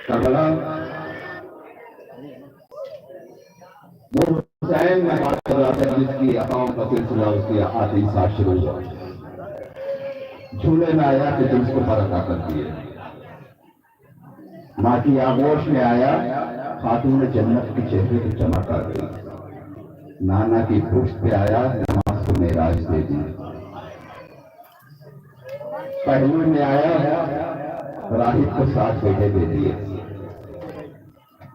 کربلا وہ حسین میں بات کر رہا تھا جس کی اقام کا سلسلہ اس کی آخری ساتھ شروع ہوا. جھولے میں آیا کہ تم اس کو فرق کر دیے. ماں کی آغوش میں آیا خاتون جنت کے چہرے کی چمک آ گئی. نانا کی پشت پہ آیا نماز کو معراج دے دی. پہلو میں آیا راہب کو 7 بیٹے دے دیے.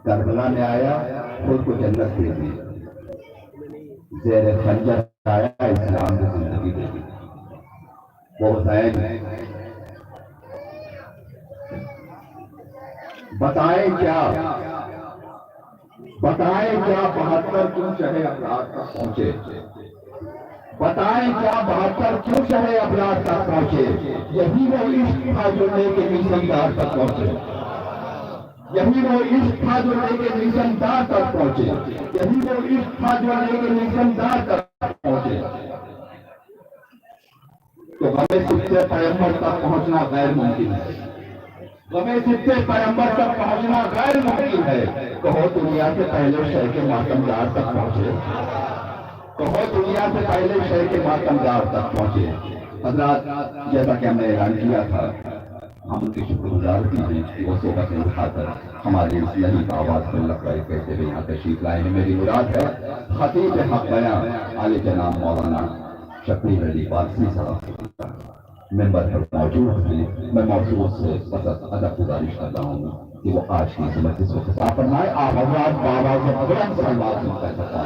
کربلا میں آیا خود کو جنت دے دی. زیر خنجر آیا اسلام کی زندگی دے دی. وہ حسین بتائیں کیا 72 کیوں شہر افراد تک پہنچے. بتائیں کیا 72 کیوں شہر افراد تک پہنچے. یہی وہ عشق تھا جو لے کے مشن-دار تک پہنچے. یہی وہ عشق تھا جو لے کے مشن-دار تک پہنچے. یہی وہ عشق تھا جو لے کے مشن-دار تک پہنچے. تو غم سبتے پیغمبر تک پہنچنا غیر ممکن ہے. غم سبتے پیغمبر تک پہنچنا غیر ممکن ہے. کہو دنیا سے پہلے شہر کے ماتمدار تک پہنچے. کہو دنیا سے پہلے شہر کے ماتمدار تک پہنچے. حضرات جیسا کہ ہم نے اعلان کیا تھا ہم ان کی شکر گزار ہیں کہ وہ صحبت اٹھا کر ہماری اس للیت آواز پر لبیک کہتے ہوئے یہاں تشریف لائے ہیں. میری مراد ہے خطیب حق بیاں عالی جناب مولانا شبیر علی پارسی صاحب ممبر پر موجود ہیں. میں موضوع سے بس ادب گزارش کر رہا ہوں کہ وہ آج کی اس مجلس کو خطاب فرمائے. آپ حضرات بابا سے بلند سلوات سنتے ہیں.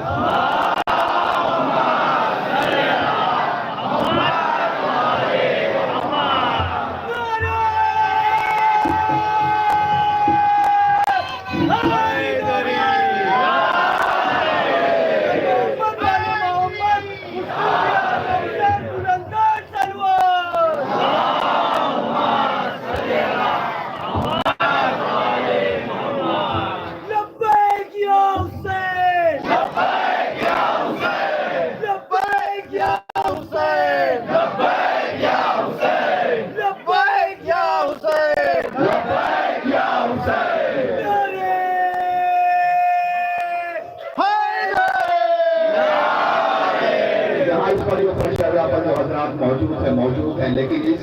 موجود ہیں لیکن اس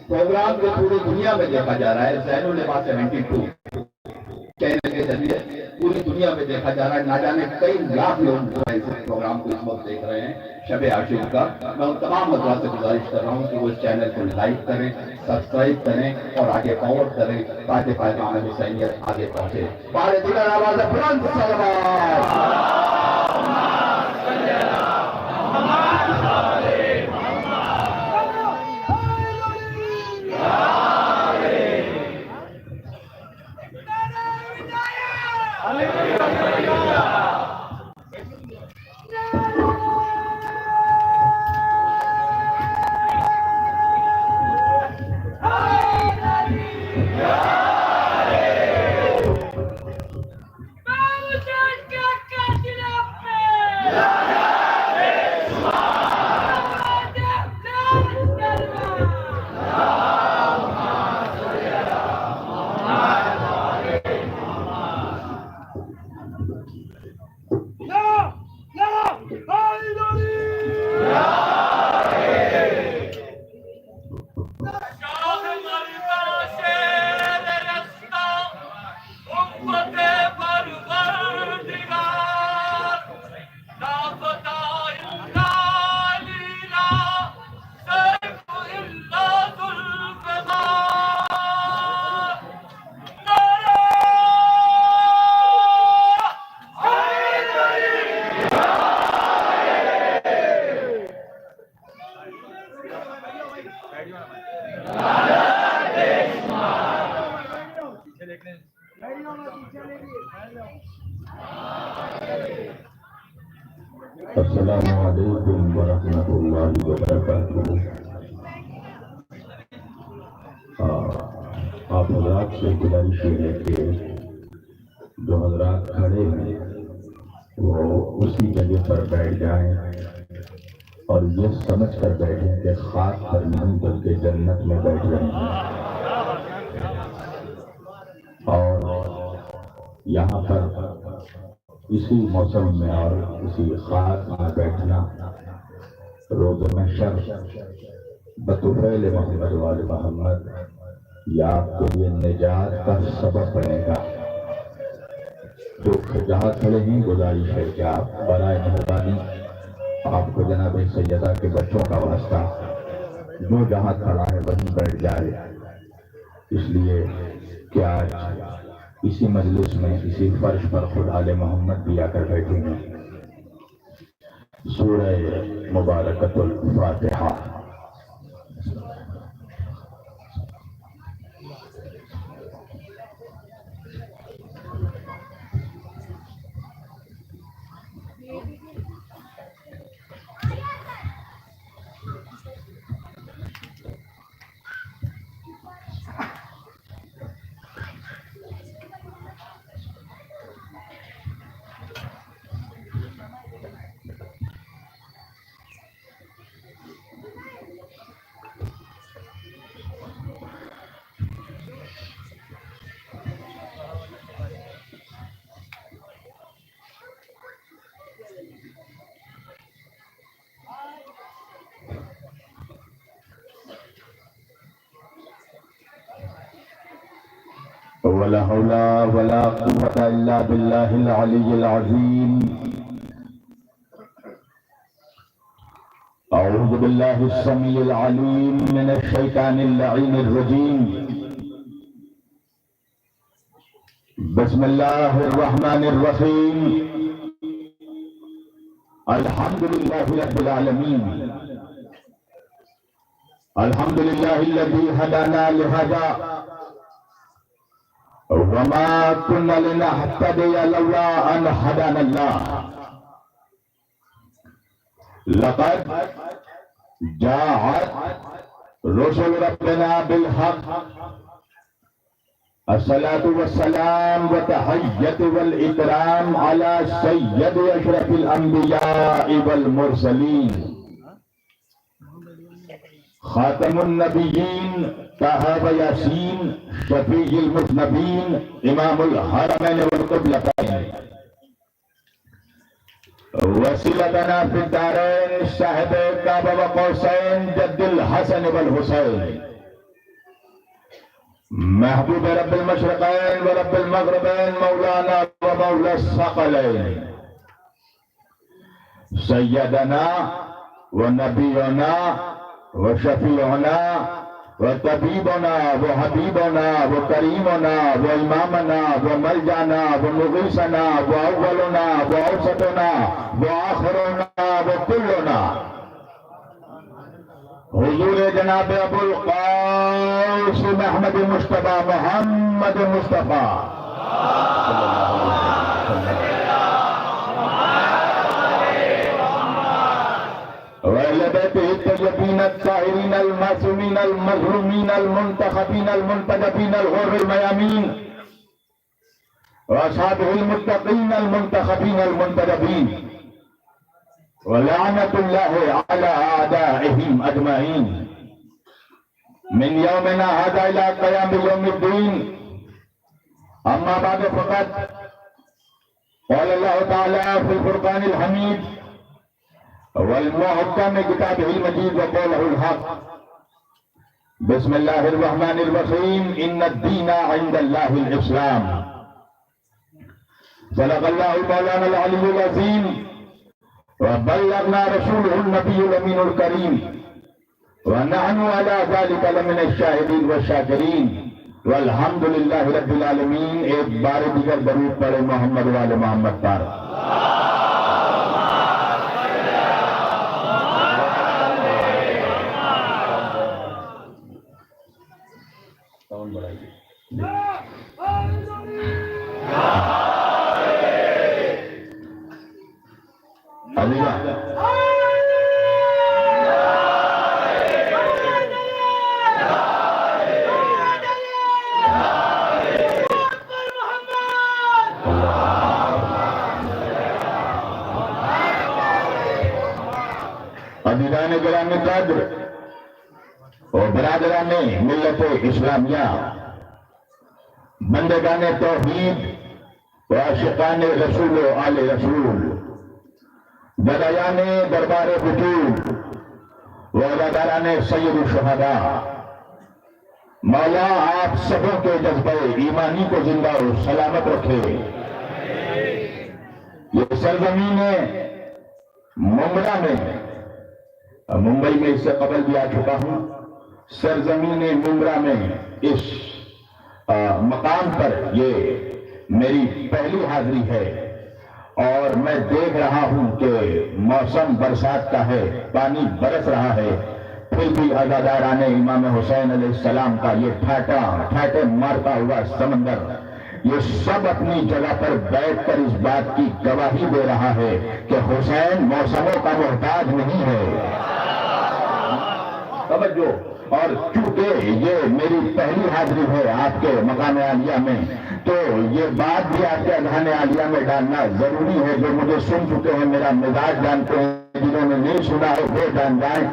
پروگرام کو پوری دنیا میں دیکھا جا رہا ہے. زین اللباس 72 چینل کے ذریعے پوری دنیا میں دیکھا جا رہا ہے. نہ جانے کئی لاکھ لوگ جو ہے اس پروگرام کو اس وقت دیکھ رہے ہیں شب عاشور کا. میں ان تمام حضرات سے گزارش کر رہا ہوں کہ وہ اس چینل کو لائک کریں, سبسکرائب کریں اور آگے فارورڈ کریں تاکہ پیغام حسینیت آگے پہنچے. بار دیگر آواز بلند صلوات. السلام علیکم ورحمۃ اللہ وبرکاتہ۔ آپ حضرات سے گزارش ہے کہ جو حضرات کھڑے ہیں وہ اسی جگہ پر بیٹھ جائیں اور یہ سمجھ کر بیٹھیں کہ خاک پر نہیں بلکہ جنت میں بیٹھ رہے ہیں۔ اور یہاں پر اسی موسم میں اور اسی خاک میں بیٹھنا روز محشر بطفیل محمد وال محمد یا آپ کے لیے نجات کا سبب بنے گا۔ جو جہاں کھڑے ہیں گزارش ہے کہ آپ برائے مہربانی آپ کو جناب سیدہ کے بچوں کا واسطہ جو جہاں کھڑا ہے وہیں بیٹھ جائے، اس لیے کہ آج اسی مجلس میں اسی فرش پر خدا آل محمد بھی آ کر بیٹھیں گے۔ سورہ مبارکۃ الفاتحہ۔ ولا حول ولا قوة إلا بالله العلي العظيم۔ أعوذ بالله السميع العليم من الشيطان اللعين الرجيم۔ بسم الله الرحمن الرحيم۔ الحمد لله رب العالمين، الحمد لله الذي هدانا لهذا وما كنا لنهتدي لولا أن هدانا الله۔ لقد جاءت رسل ربنا بالحق، الصلاة والسلام والتحية والإكرام على سيد أشرف الأنبياء والمرسلين، خاتم النبيين طه وياسين، شفيع المذنبين، إمام الحرمين والقبلتين، وسيلتنا في الدارين صاحب الكعب وقوسين، جد الحسن والحسين، محبوب رب المشرقين ورب المغربين، مولانا ومولى الثقلين، سيدنا ونبينا وشفيعنا وطبيبنا وحبيبنا وكريمنا وإمامنا وملجأنا ومغيثنا وأولنا وأوسطنا وآخرنا وكلنا، حضور جناب ابو القاسم احمد مصطفیٰ محمد مصطفیٰ وأهل بيته الطيبين الطاهرين المعصومين المظلومين المنتخبين المنتجبين الغر الميامين، وأصحابه المتقين المنتخبين المنتجبين، ولعنة الله على أعدائهم أجمعين من يومنا هذا إلى قيام يوم الدين۔ أما بعد فقد قال الله تعالى في الفرقان الحميد والمحكم كتابه المجيد وقوله الحق، بسم الله الرحمن الرحيم، إن الدين عند الله الإسلام۔ صدق الله مولانا العلي العظيم، وبلغنا رسوله النبي الأمين الكريم، ونحن على ذلك لمن الشاهدين والشاكرين، والحمد لله رب العالمین۔ ایک بار دیگر درود پڑھے محمد والے محمد پر۔ ساؤنڈ بڑھائیے. عزیزان گرامی قدر اور برادران ملت اسلامیہ، بندگان توحید و عاشقان رسول و آل رسول، گدایان دربار وجود و عزاداران سید الشہداء، مولا آپ سبوں کے جذبہ ایمانی کو زندہ و سلامت رکھے. یہ سرزمین ممبرا میں، ممبئی میں اس سے قبل بھی آ چکا ہوں، سرزمین ممبرا میں اس مقام پر یہ میری پہلی حاضری ہے، اور میں دیکھ رہا ہوں کہ موسم برسات کا ہے، پانی برس رہا ہے، پھر بھی عزاداران امام حسین علیہ السلام کا یہ ٹھاٹے مارتا ہوا سمندر، یہ سب اپنی جگہ پر بیٹھ کر اس بات کی گواہی دے رہا ہے کہ حسین موسموں کا محتاج نہیں ہے. توجہ. اور چونکہ یہ میری پہلی حاضری ہے آپ کے مقام عالیہ میں، تو یہ بات بھی آپ کے اذہان عالیہ میں ڈالنا ضروری ہے. جو مجھے سن چکے ہیں میرا مزاج جانتے ہیں، جنہوں نے نہیں سنا ہے وہ جان جائیں.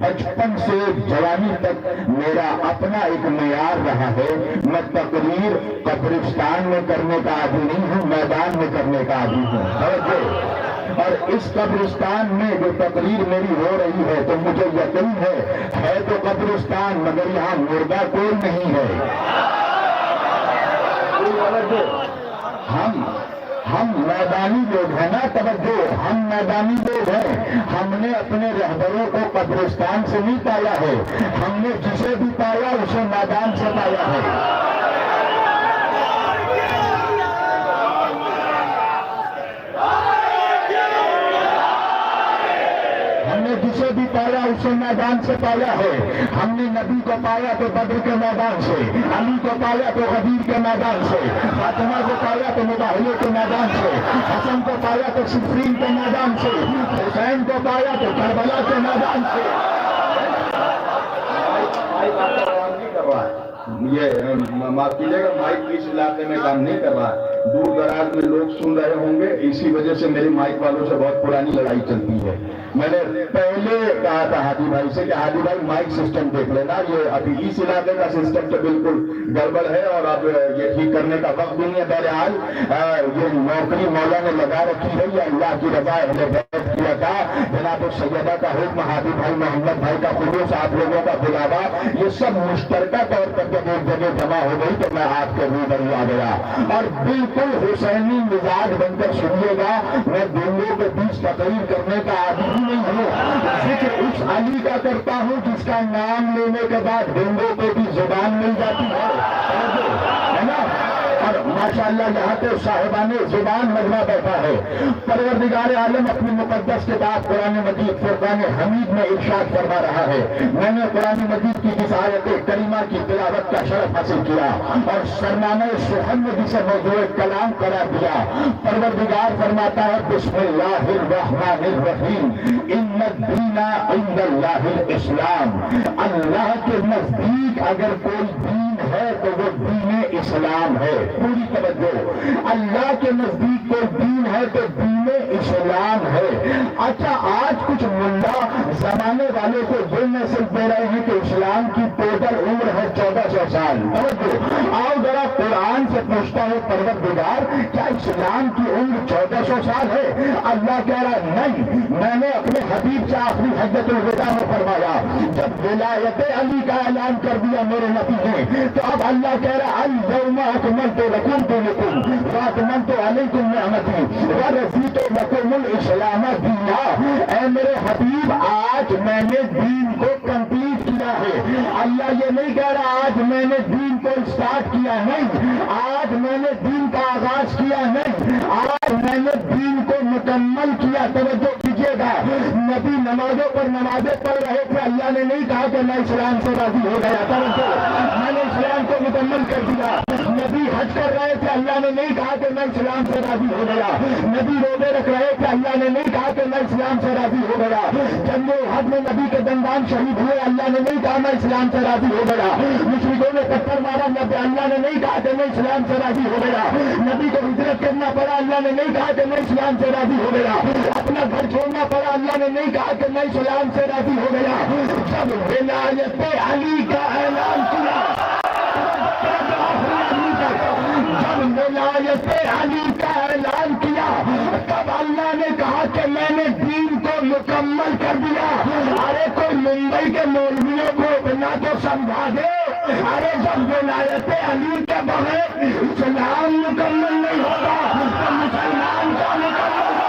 بچپن سے جوانی تک میرا اپنا ایک معیار رہا ہے، میں تقریر قبرستان میں کرنے کا عادی نہیں ہوں، میدان میں کرنے کا عادی ہوں. اور اس قبرستان میں جو تقریر میری ہو رہی ہے تو مجھے یقین ہے تو قبرستان مگر یہاں مردہ کوئی نہیں ہے. ہم میدانی لوگ ہیں نا. توجہ. ہم میدانی لوگ ہیں. ہم نے اپنے رہبروں کو قبرستان سے نہیں پایا ہے، ہم نے جسے بھی پایا اسے میدان سے پایا ہے. جسے بھی پایا اسے میدان سے پایا ہے. ہم نے نبی کو پایا تو بدر کے میدان سے، علی کو پایا تو غدیر کے میدان سے، فاطمہ کو پایا تو مباہلے کے میدان سے، حسن کو پایا تو صفین کے میدان سے، حسین کو پایا تو کربلا کے میدان سے. یہ معاف کیجیے گا، مائک اس علاقے میں کام نہیں کر رہا. دور دراز میں لوگ سن رہے ہوں گے، اسی وجہ سے میری مائک والوں سے بہت پرانی لڑائی چلتی ہے. میں نے پہلے کہا تھا ہادی بھائی سے کہ ہادی بھائی مائک سسٹم دیکھ لینا، یہ ابھی اس علاقے کا سسٹم تو بالکل گڑبڑ ہے اور اب یہ ٹھیک کرنے کا وقت بھی نہیں ہے. بہرحال یہ نوکری مولا نے لگا رکھی ہے، یہ اللہ کی رضا اہل بیت کیا تھا. جناب سیدہ کا حکم، ہادی بھائی محمد بھائی کا خلوص، آپ لوگوں کا بلاوا، یہ سب مشترکہ طور پر جب ایک جگہ جمع ہو گئی تو میں آپ کے روبرو آ گیا. اور بالکل حسینی مزاج بن کر سنیے گا، میں دنوں کے بیچ تقریر کرنے کا عادی نہیں ہوں. ذکر اس علی کا کرتا ہوں جس کا نام لینے کے بعد ڈنگوں کو بھی زبان مل جاتی ہے نا. اور ماشاءاللہ یہاں کے صاحبان زبان مجمع بیٹھا ہے. پروردگار عالم اپنی مقدس کتاب قرآن مجید فرقان حمید میں ارشاد فرما رہا ہے. میں نے قرآن مجید کی اس آیت کریمہ کی تلاوت کا شرف حاصل کیا اور سرنامہ سخن میں جسے موضوع کلام قرار دیا. پروردگار فرماتا ہے بسم اللہ الرحمن الرحیم، ان الدین عند اللہ الاسلام. اللہ کے نزدیک اگر کوئی دین ہے تو وہ دین اسلام ہے. پوری توجہ. اللہ کے نزدیک کوئی دین ہے تو دین اسلام ہے. اچھا، آج کچھ ملا زمانے والے کو یہ میسج دے رہے ہیں کہ اسلام کی ٹوٹل عمر ہے 1400 سال. آؤ ذرا قرآن سے پوچھتا ہے پروردگار کیا اسلام کی عمر 1400 سال ہے؟ اللہ کہہ رہا نہیں. میں نے اپنے حبیب سے آخری حجت الوداع میں فرمایا جب ولایت علی کا اعلان کر دیا میرے نبی نے، تو اب اللہ کہہ رہا اليوم اکملت لکم دینکم واتممت علیکم نعمتی ورضیت لکم الاسلام دینا. اے میرے حبیب، آج میں نے دین کو کمپلیٹ کیا ہے. اللہ یہ نہیں کہہ رہا آج میں نے دین کو اسٹارٹ کیا نہیں، آج میں نے دین کا آغاز کیا نہیں، آج میں نے دین کو مکمل کیا. توجہ کیجیے کیجیے گا، نبی نمازوں پر نمازیں پڑھ رہے تھے، اللہ نے نہیں کہا کہ میں اسلام سے راضی ہو گیا، میں نے اسلام کو مکمل کر دیا۔ نبی حج کر رہے تھے، اللہ نے نہیں کہا کہ میں اسلام سے راضی ہو گیا۔ نبی روزے رکھ رہے تھے، اللہ نے نہیں کہا کہ میں اسلام سے راضی ہو گیا۔ جنگ احد میں نبی کے دندان شہید ہوئے، اللہ نے نہیں کہا میں اسلام سے راضی ہو گیا۔ مشرکوں نے پتھر مارا، اللہ نے نہیں کہا کہ میں اسلام سے راضی ہو گیا۔ نبی کو ہجرت کرنا پڑا، اللہ نے نہیں کہا کہ میں اسلام سے راضی ہو گیا۔ اپنا گھر چھوڑنا پڑا، اللہ نے نہیں کہا کہ میں اسلام سے راضی ہو گیا۔ جب ولایت علی کا اعلان کیا، جب ولایت علی کا اعلان کیا، تب اللہ نے کہا کہ میں نے دین کو مکمل کر دیا۔ ارے کوئی ممبئی کے مولویوں کو اتنا تو سمجھا دے، ارے جب ولایت علی کے بغیر اسلام مکمل نہیں ہوگا تو مسلمان کا مکمل ہوگا۔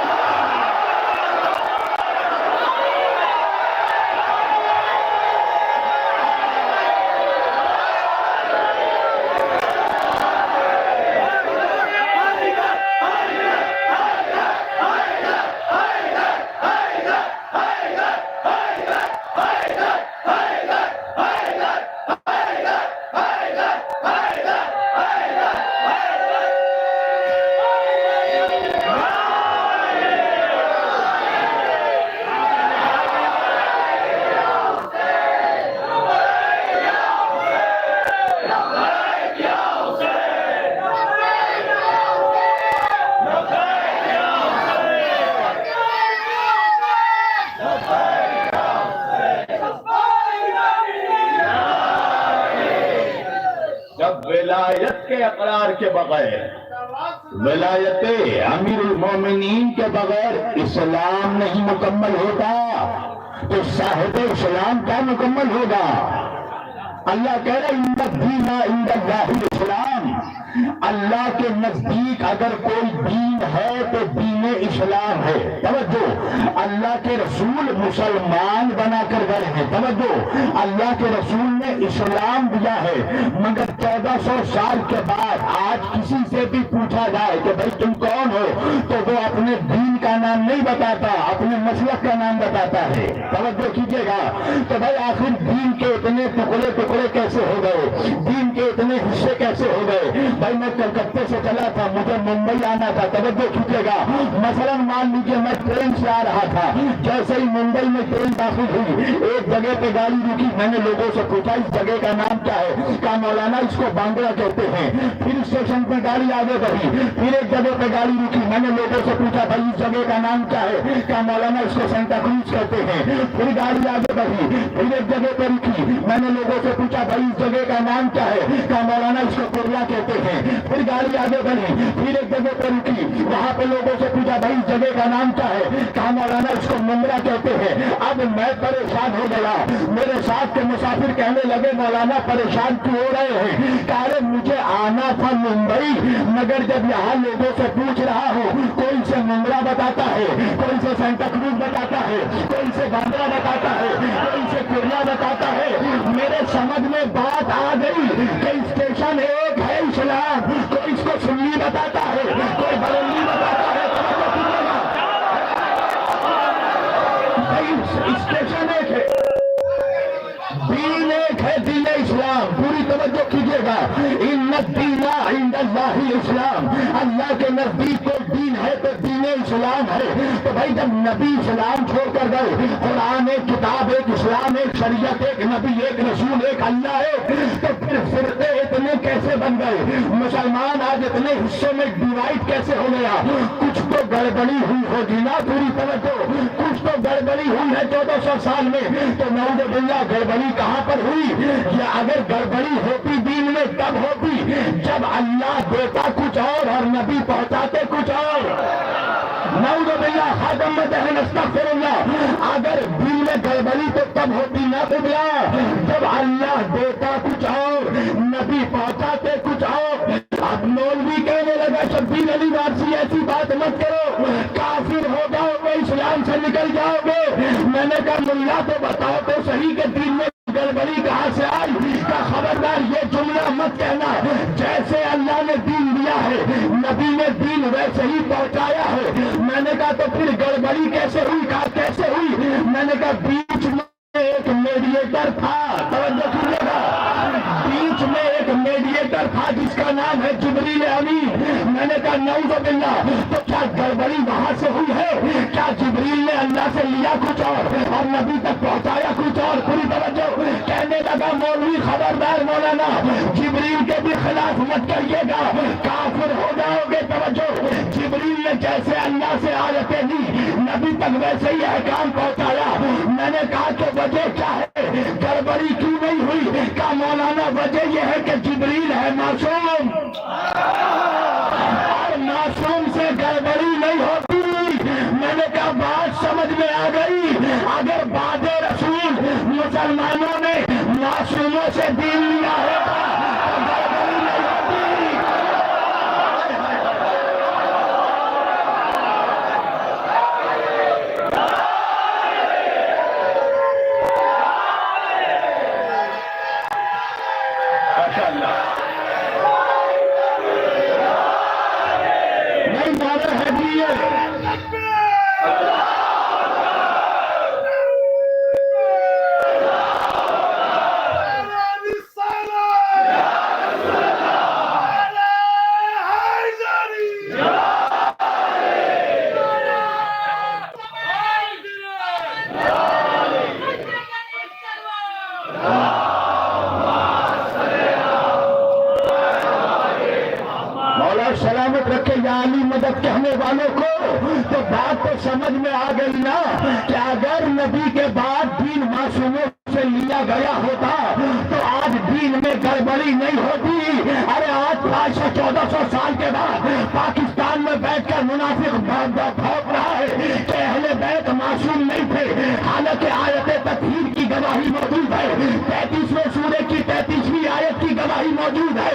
ولایت کے اقرار کے بغیر، ولایت امیر المومنین کے بغیر اسلام نہیں مکمل ہوتا، تو صاحب اسلام کیا مکمل ہوگا؟ اللہ کہہ رہے ان الدین عند اللہ الاسلام، اللہ کے نزدیک اگر کوئی دین ہے تو دین اسلام ہے۔ توجہ، اللہ کے رسول مسلمان بنا کر گئے ہیں، توجہ، اللہ کے رسول نے اسلام دیا ہے، مگر 1400 سال کے بعد آج کسی سے بھی پوچھا جائے کہ بھائی تم کون ہو، تو وہ اپنے دین کا نام نہیں بتاتا، اپنے مسلک کا نام بتاتا ہے۔ توجہ کیجیے گا، تو بھائی آخر دین کے اتنے ٹکڑے کیسے ہو گئے، دین کے اتنے حصے کیسے ہو گئے؟ بھائی میں کلکتے سے چلا تھا، مجھے ممبئی آنا تھا، توجہ کیجیے گا، مثلا مان لیجیے میں ٹرین سے آ رہا تھا، جیسے ہی ممبئی میں ٹرین داخل ہوئی، ایک جگہ پہ گاڑی رکی، میں نے لوگوں سے پوچھا اس جگہ کا نام کیا ہے؟ کہا مولانا اس کو بانگلہ کہتے ہیں۔ پھر اسٹیشن پہ گاڑی آگے بڑھی، پھر ایک جگہ پہ گاڑی رکی، میں نے لوگوں سے پوچھا بھائی اس جگہ کا نام کیا ہے؟ کہا مولانا اس کو سینٹا کروز کہتے ہیں۔ پھر گاڑی آگے بڑھی، پھر ایک جگہ پہ رکی، میں نے لوگوں سے پوچھا بھائی اس جگہ کا نام کیا ہے؟ کہا مولانا اس کو کوریا کہتے ہیں۔ پھر گاڑی آگے بڑھی، پھر ایک جگہ پہ رکی، وہاں پہ لوگوں سے پوچھا بھائی اس جگہ کا نام کیا ہے؟ کہا مولانا اس کو ممبرا کہتے ہیں۔ اب میں پریشان ہو گیا، میرے ساتھ کے مسافر کہنے لگے مولانا پریشان کیوں ہو رہے ہیں؟ کہا مجھے آنا تھا ممبئی، مگر جب یہاں لوگوں سے پوچھ رہا ہوں، کوئی سے ممبرا بتاتا ہے، کوئی سے سینٹا کروز بتاتا ہے، کوئی سے بانڈرا بتاتا ہے، کوئی سے کوریا بتاتا ہے، میرے سمجھ میں بات آ گئی کہ اسٹیشن ایک ہے اسلام، کوئی اس کو سنی بتاتا ہے، کوئی بریلی بتاتا ہے، اسٹیشن ایک ہے، دین ایک ہے، دین اسلام۔ پوری توجہ کیجیے گا، ان الدین عند اللہ الاسلام، اللہ کے نزدیک کوئی دین ہے تو دین اسلام ہے۔ تو بھائی جب نبی اسلام چھوڑ کر گئے، قرآن ایک، کتاب ایک، اسلام ایک، شریعت ایک، نبی ایک، رسول ایک، اللہ ایک، تو پھر فرقے اتنے کیسے بن گئے؟ مسلمان آج اتنے حصوں میں ڈیوائڈ کیسے ہو گیا؟ کچھ تو گڑبڑی ہوئی ہوگی نا، پوری توجہ، کچھ تو گڑبڑی ہوئی ہے 1400 سال میں۔ تو نعوذ باللہ گڑبڑی کہاں پر ہوئی؟ یا اگر گڑبڑی ہوتی دین میں تب ہوتی جب اللہ دیتا کچھ اور نبی پہنچاتے کچھ اور۔ نعوذ باللہ، خادم مدہن استغفر اللہ، اگر دین میں گڑبڑی تو تب ہوتی نا باللہ جب اللہ دیتا کچھ اور نبی پہنچاتے کچھ اور۔ اب مولوی کہنے لگا شبیر علی وارسی ایسی بات مت کرو، کافر ہو جاؤ گے، اسلام سے نکل جاؤ گے۔ میں نے کہا ملا تو بتاؤ تو صحیح کہ دین میں گڑبڑی کہاں سے آئی؟ کا خبردار یہ جملہ مت کہنا، جیسے اللہ نے دین دیا ہے نبی نے دین ویسے ہی پہنچایا ہے۔ میں نے نے کہا تو پھر گڑبڑی کیسے ہوئی؟ کہا کیسے ہوئی؟ میں نے کہا بیچ میں ایک میڈیٹر تھا، توجہ کیجیے گا، بیچ میں ایک میڈیٹر تھا جس کا نام ہے جبریل امین۔ میں نے کہا نعوذ باللہ، تو کیا گڑبڑی وہاں سے ہوئی ہے؟ کیا جبریل نے اللہ سے لیا کچھ اور نبی تک پہنچایا کچھ اور؟ پوری توجہ۔ کہنے لگا مولوی خبردار مولانا، جبریل کے بھی خلاف مت کریے گا، کافر ہو جاؤ گے۔ توجہ، جبریل نے جیسے اللہ سے آیتیں لی نبی تک ویسے ہی احکام پہنچایا۔ میں نے کہا کہ وجہ کیا ہے؟ گڑبڑی کیوں نہیں ہوئی؟ کہا مولانا وجہ یہ ہے کہ جبریل ہے معصوم، اور معصوم سے گڑبڑی نہیں ہوتی۔ میں نے کہا بات سمجھ میں آ گئی۔ اگر بعد رسول مسلمانوں نے معصوموں سے دین لیا ہوتا تو گڑبڑی نہیں ہوتی۔ نہیں مارا ہے جی یہ سلامت رکھے یا علی مدد کہنے والوں کو۔ تو بات تو سمجھ میں آ گئی نا کہ اگر نبی کے بعد دین معصوموں سے لیا گیا ہوتا تو آج دین میں گڑبڑی نہیں ہوتی۔ ارے آج 1400 سال کے بعد پاکستان میں بیٹھ کر منافق بھونک رہا ہے کہ اہل بیت معصوم نہیں تھے، حالانکہ آیت تطہیر کی گواہی موجود ہے، 33ویں سورے کی 33ویں آیت کی گواہی موجود ہے۔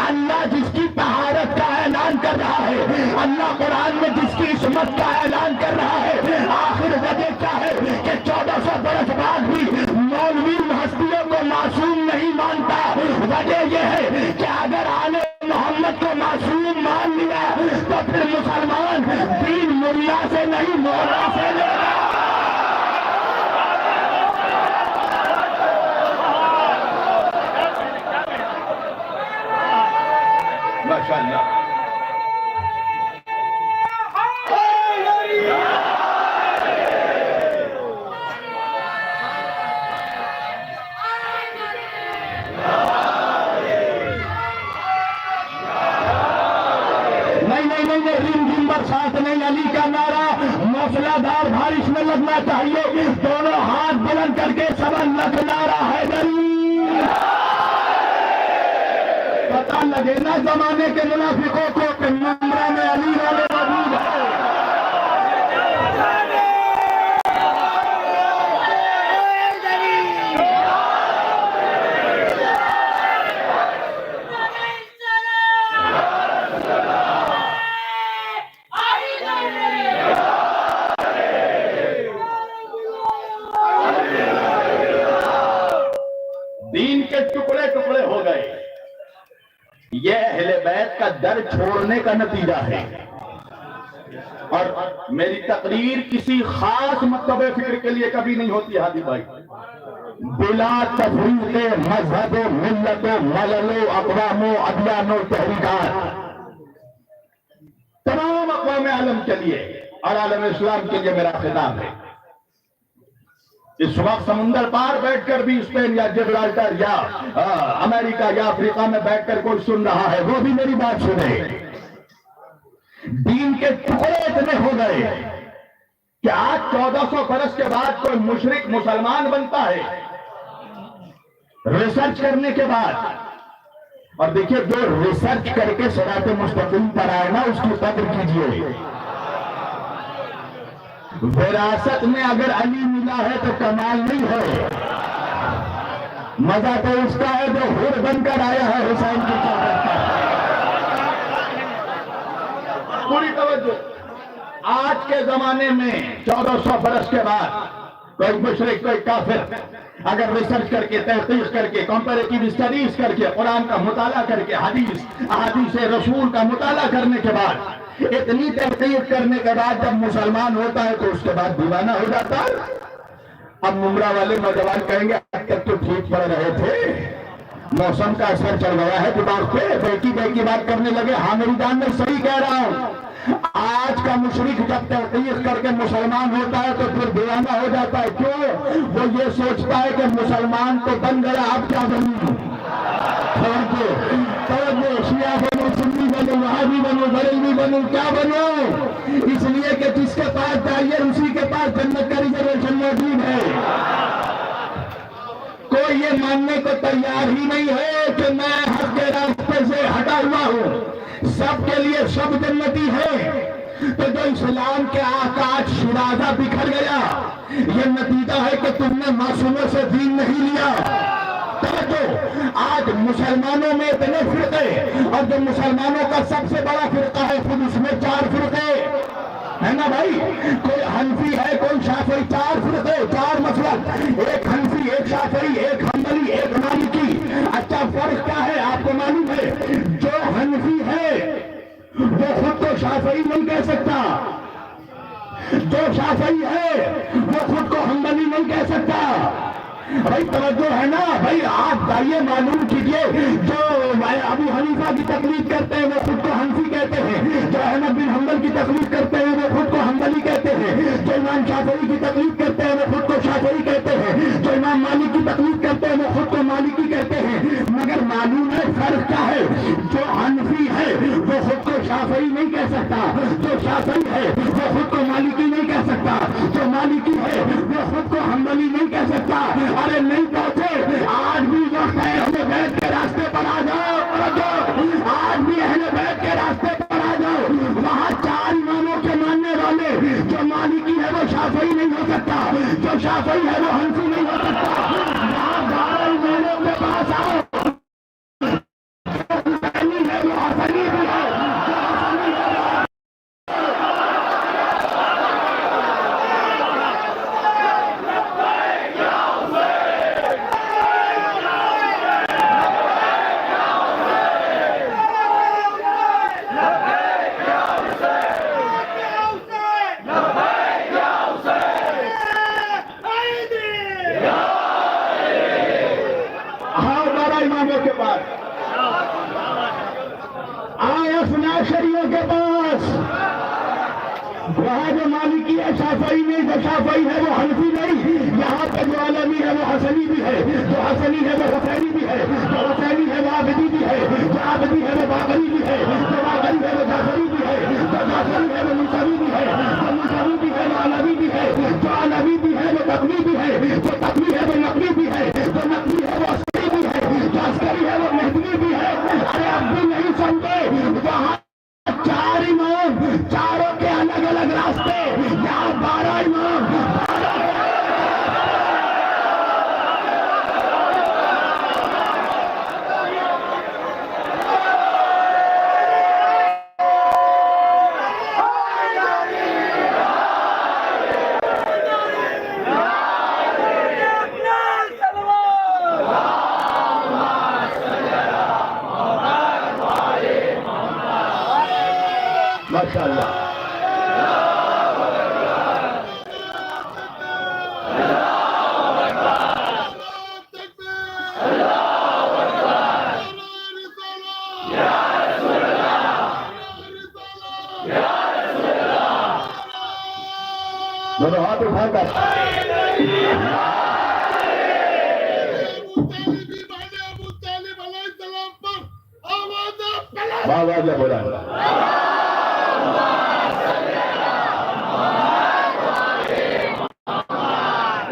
اللہ جس کی طہارت کا اعلان کر رہا ہے، اللہ قرآن میں جس کی عصمت کا اعلان کر رہا ہے، آخر وجہ کیا ہے کہ 1400 برس بعد بھی مولوی ہستیوں کو معصوم نہیں مانتا؟ وجہ یہ ہے کہ اگر آل محمد کو معصوم مان لیا تو پھر مسلمان دین ملا سے نہیں مولا سے لے گا۔ ماشاءاللہ۔ برسات نہیں، علی کا نعرہ موسلا دار بارش میں لگنا چاہیے، دونوں ہاتھ بلند کر کے سب اللہ کا نعرہ ہے دلی۔ پتہ لگے نا زمانے کے منافقوں کو کہ نمرہ میں علی والے موجود ہے۔ دین کے ٹکڑے ٹکڑے ہو گئے، یہ اہل بیت کا در چھوڑنے کا نتیجہ ہے۔ اور میری تقریر کسی خاص مکتب فکر کے لیے کبھی نہیں ہوتی ہادی بھائی، بلا تفریق مذہب و ملت و ملل و اقوام و ادیان و تحریکات، تمام اقوام عالم کے لیے اور عالم اسلام کے لیے میرا خطاب ہے۔ اس وقت سمندر پار بیٹھ کر بھی اسپین یا جبرالٹر یا امریکہ یا افریقہ میں بیٹھ کر کوئی سن رہا ہے، وہ بھی میری بات سنے۔ دین کے ٹکڑے اتنے ہو گئے کہ آج 1400 برس کے بعد کوئی مشرک مسلمان بنتا ہے ریسرچ کرنے کے بعد۔ اور دیکھیے جو ریسرچ کر کے صراط مستقیم پر آئے نا اس کی قدر کیجئے۔ وراثت میں اگر علی ملا ہے تو کمال نہیں ہے، مزہ تو اس کا ہے جو حر بن کر آیا ہے حسین کی صحبت پر۔ پوری توجہ۔ آج کے زمانے میں 1400 برس کے بعد کوئی مشرک کوئی کافر اگر ریسرچ کر کے تحقیق کر کے کمپیریٹیو اسٹڈیز کر کے قرآن کا مطالعہ کر کے حدیث احادیث رسول کا مطالعہ کرنے کے بعد اتنی تحقیق کرنے کے بعد جب مسلمان ہوتا ہے تو اس کے بعد دیوانہ ہو جاتا ہے۔ اب ممرا والے نوجوان کہیں گے اب تک تو ٹھیک پڑ رہے تھے، موسم کا اثر چل رہا ہے دماغ پہ، بیٹی بیٹی بات کرنے لگے۔ ہاں میری جان میں صحیح کہہ رہا ہوں، آج کا مشرک جب تحقیق کر کے مسلمان ہوتا ہے تو پھر دیوانہ ہو جاتا ہے۔ کیوں؟ وہ یہ سوچتا ہے کہ مسلمان تو بن گیا، اب کیا بنوں؟ شیعہ بنو، سنی بنو، وہابی بنو، بریلوی بنو، کیا بنو؟ اس لیے کہ جس کے پاس جائیے اسی کے پاس جنت کا ریزرویشن موجود ہے۔ کوئی یہ ماننے کو تیار ہی نہیں ہے کہ میں حق کے راستے سے ہٹا ہوا ہوں، سب کے لیے سب جنتی ہے۔ تو جو اسلام کے آکاش شرازہ بکھر گیا، یہ نتیجہ ہے کہ تم نے معصوموں سے دین نہیں لیا۔ آج مسلمانوں میں اتنے فرقے، اور جو مسلمانوں کا سب سے بڑا فرقہ ہے خود اس میں 4 فرقے ہے نا بھائی، کوئی حنفی ہے، کوئی شافعی، 4 فرقے، 4 مسلک، ایک حنفی، ایک شافعی، ایک حنبلی، ایک مالکی۔ اچھا فرق کیا ہے آپ کو معلوم ہے؟ جو حنفی ہے وہ خود کو شافعی نہیں کہہ سکتا، جو شافعی ہے وہ خود کو حنبلی نہیں کہہ سکتا۔ بھائی توجہ ہے نا بھائی، آپ جائیے معلوم کیجئے، جو ابو حنیفہ کی تقلید کرتے ہیں وہ خود کو حنفی کہتے ہیں، جو احمد بن حنبل کی تقلید کرتے ہیں وہ خود کو حنبلی کہتے ہیں، جو امام شافعی کی تقلید کرتے ہیں وہ خود کو شافعی کہتے ہیں، جو امام مالک کی تقلید کرتے ہیں وہ خود کو مالکی کہتے ہیں۔ مگر معلوم ہے فرق کیا ہے؟ جو حنفی ہے وہ خود کو شافعی نہیں کہہ سکتا، جو شافعی ہے وہ خود کو مالکی نہیں کہہ سکتا، جو مالکی ہے وہ خود کو حنبلی نہیں کہہ سکتا۔ ارے نہیں پہنچے، آج بھی وقت ہے، اہل بیت کے راستے پر آ جاؤ، آج بھی اہل بیت کے راستے پر آ جاؤ۔ وہاں 4 اماموں کے ماننے والے، جو مالکی ہے وہ شافعی نہیں ہو سکتا، جو شافعی ہے وہ حنفی نہیں ہو سکتا۔ وہاں 12 اماموں کے پاس آؤ، شریعوں کے پاس وہاں جو مالکی ہے شافعی نہیں، جو شافعی ہے وہ حنفی نہیں، یہاں پہ جو علوی ہے وہ حسنی بھی ہے، جو حسنی ہے وہ حسینی بھی ہے، جو حسینی ہے وہ عابدی بھی ہے، جو عابدی ہے وہ باقری بھی ہے، جو باقری ہے وہ جعفری بھی ہے، جو جعفری ہے وہ موسوی بھی ہے، جو موسوی بھی ہے وہ علوی بھی ہے، جو علوی بھی ہے وہ تقوی بھی ہے، جو تقوی ہے وہ نقوی بھی ہے، جو نقوی ہے وہ عسکری بھی ہے، جو عسکری ہے وہ مہدوی بھی ہے۔ ارے اب بھی نہیں سمجھے، وہاں 4 امام، چاروں کے الگ الگ راستے، یہاں 12 امام، ماشاءاللہ دونوں ہاتھ اٹھا کر آواز بولا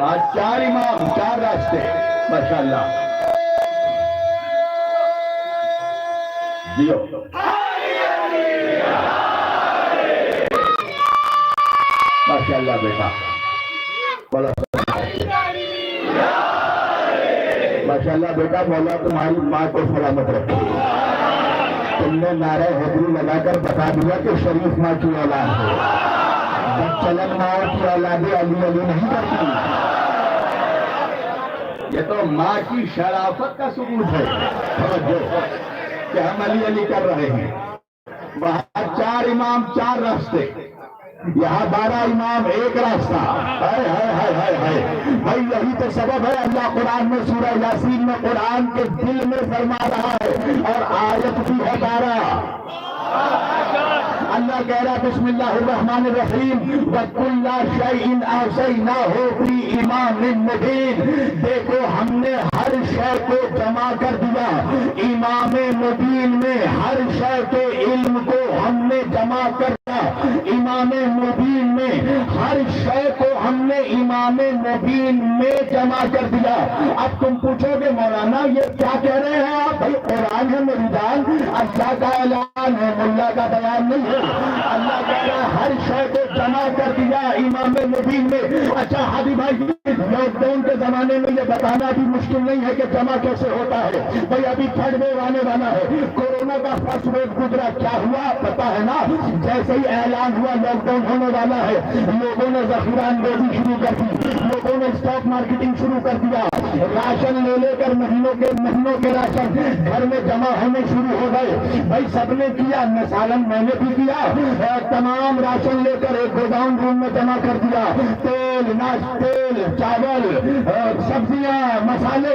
آج 4 امام، 4 راستے، ماشاءاللہ جیو ماشاءاللہ بیٹا بڑا ماشاءاللہ بیٹا، مولا تمہاری ماں کو سلامت رکھے۔ تم نے نعرہ حیدری لگا کر بتا دیا کہ شریف ماں کی اولاد ہے، چلن ماں کی اولادیں علی علی نہیں کرتی۔ یہ تو ماں کی شرافت کا ثبوت ہے کہ ہم علی علی کر رہے ہیں۔ وہاں 4 امام 4 راستے، یہاں 12 امام 1 راستہ. بھائی یہی تو سبب ہے اللہ قرآن میں سورہ یاسین میں قرآن کے دل میں فرما رہا ہے، اور آیت بھی ہے 12. اللہ کہہ رہا بسم اللہ الرحمن الرحیم وَكُلَّ شَيْءٍ أَحْصَيْنَاهُ فِي إِمَامٍ مُبِينٍ. دیکھو ہم نے ہر شے کو جمع کر دیا امام مبین میں، ہر شے کے علم کو ہم نے جمع کر دیا امام مبین میں، ہر شے کو ہم نے امام مبین میں جمع کر دیا. اب تم پوچھو گے مولانا یہ کیا کہہ رہے ہیں آپ؟ بھائی قرآن ہے میری جان، اللہ کا اعلان ہے، ملا کا بیان نہیں ہے. اللہ کہہ رہا ہے ہر شے کو جمع کر دیا امام مبین میں. اچھا ہادی بھائی لاک ڈاؤن کے زمانے میں یہ بتانا بھی مشکل نہیں ہے کہ جمع کیسے ہوتا ہے. بھائی ابھی تھرڈ ویو آنے والا ہے، کورونا کا فرسٹ ویو گزرا، کیا ہوا پتا ہے نا؟ جیسے ہی اعلان ہوا لاک ڈاؤن ہونے والا ہے، لوگوں نے ذخیرہ اندوزی شروع کر دی، لوگوں نے اسٹاک مارکیٹنگ شروع کر دیا، راشن لے کر مہینوں کے راشن گھر میں جمع ہونے شروع ہو گئے. بھائی سب نے کیا، مثالاً میں نے بھی کیا، تمام راشن لے کر ایک گوداؤن روم میں جمع کر دیا. تیل چاول سبزیاں مسالے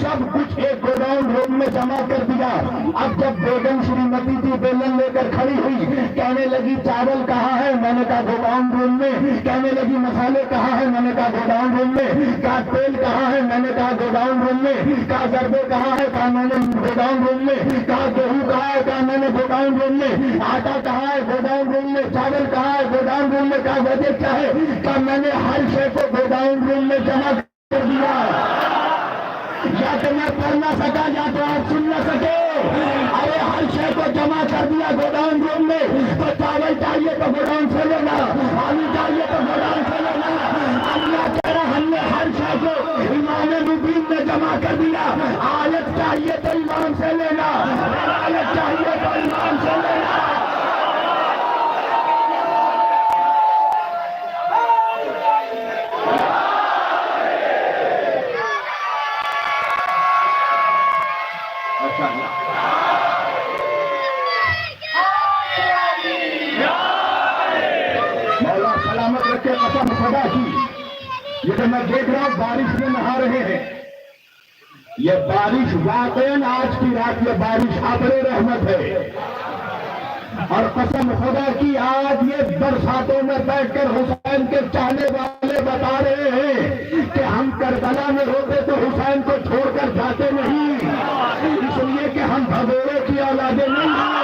سب کچھ ایک گوداؤن روم میں جمع کر دیا. اب جب بیگم شریمتی تھی بیلن لے کر کھڑی ہوئی، کہنے لگی چاول کہاں ہے؟ میں نے کہا گوداؤن روم میں. کہنے لگی مسالے کہاں ہے؟ میں نے کہا گوداؤن روم میں. کہا تیل کہاں ہے؟ میں نے کہا گوداؤن روم میں. کہا ضربے کہاں ہے؟ کہا میں نے گوداؤن روم میں. کہا گیہوں کہاں ہے؟ کہا میں نے گوداؤن روم میں. آٹا کہاں ہے؟ گوداؤن روم میں. چاول کہاں ہے؟ گوداؤن روم میں. کہا وجہ کیا ہے؟ کہا میں نے ہر شے کو گوداؤن روم میں جمع کر دیا. یا تو میں پڑھ نہ سکا یا تو آپ سن نہ سکے. ارے ہر شے کو جمع کر دیا گوداؤن روم میں. تو چاول چاہیے تو گوداؤن سے لینا، آلو چاہیے تو گوداؤن سے لینا. اللہ کہہ رہا ہم نے ہر شے کو امام مبین میں جمع کر دیا. آیت چاہیے تو امام سے لینا، آیت چاہیے تو امام سے لینا. مولا سلامت رکھے قسم خدا کی. یہ تو میں دیکھ رہا ہوں بارش میں نہا رہے ہیں. یہ بارش واقعاً آج کی رات یہ بارش ابر رحمت ہے. اور قسم خدا کی آج یہ برساتوں میں بیٹھ کر حسین کے چاہنے والے بتا رہے ہیں کہ ہم کربلا میں ہوتے تو حسین کو چھوڑ کر جاتے نہیں، اس لیے کہ ہم بھگوڑے کی اولادیں نہیں ہیں.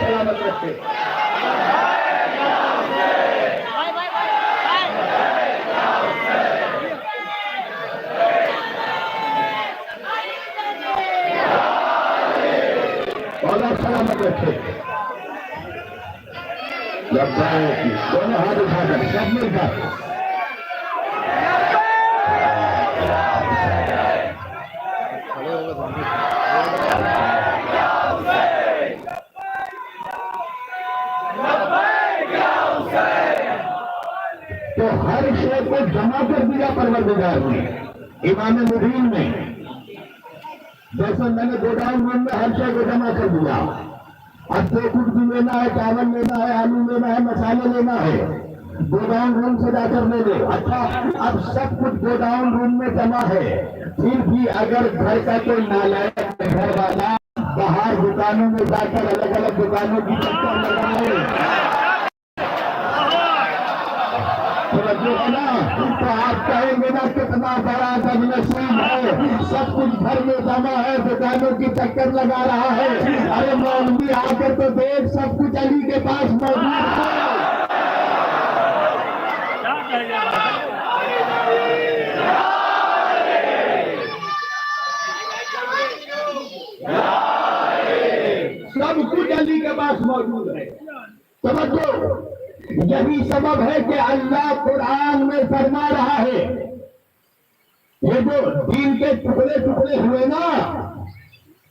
سلامت رکھے. دونوں ہاتھ اٹھا کر سب مل کر تو ہر شے کو جمع کر دیا پروردگار نے امام مبین میں. جیسے میں نے گوداؤن روم میں ہر شے کو جمع کر دیا. اب جو کچھ بھی لینا ہے، چاول لینا ہے، آلو لینا ہے، مسالے لینا ہے، گوداؤن روم سے جا کر لے لے. اچھا اب سب کچھ گوداؤن روم میں جمع ہے، پھر بھی اگر گھر کا کوئی نالائق گھر والا باہر دکانوں میں جا کر الگ الگ دکانوں کی چکر لگائے تو آپ کہیں گے نا کتنا بڑا جب نصیب ہے، سب کچھ گھر میں جمع ہے، دکانوں کی چکر لگا رہا ہے. ارے مولوی آ کر تو دیکھ سب کچھ علی کے پاس موجود ہے. سب کچھ علی کے پاس موجود ہے. سمجھو یہی سبب ہے کہ اللہ قرآن میں فرما رہا ہے یہ جو دین کے ٹکڑے ٹکڑے ہوئے نا،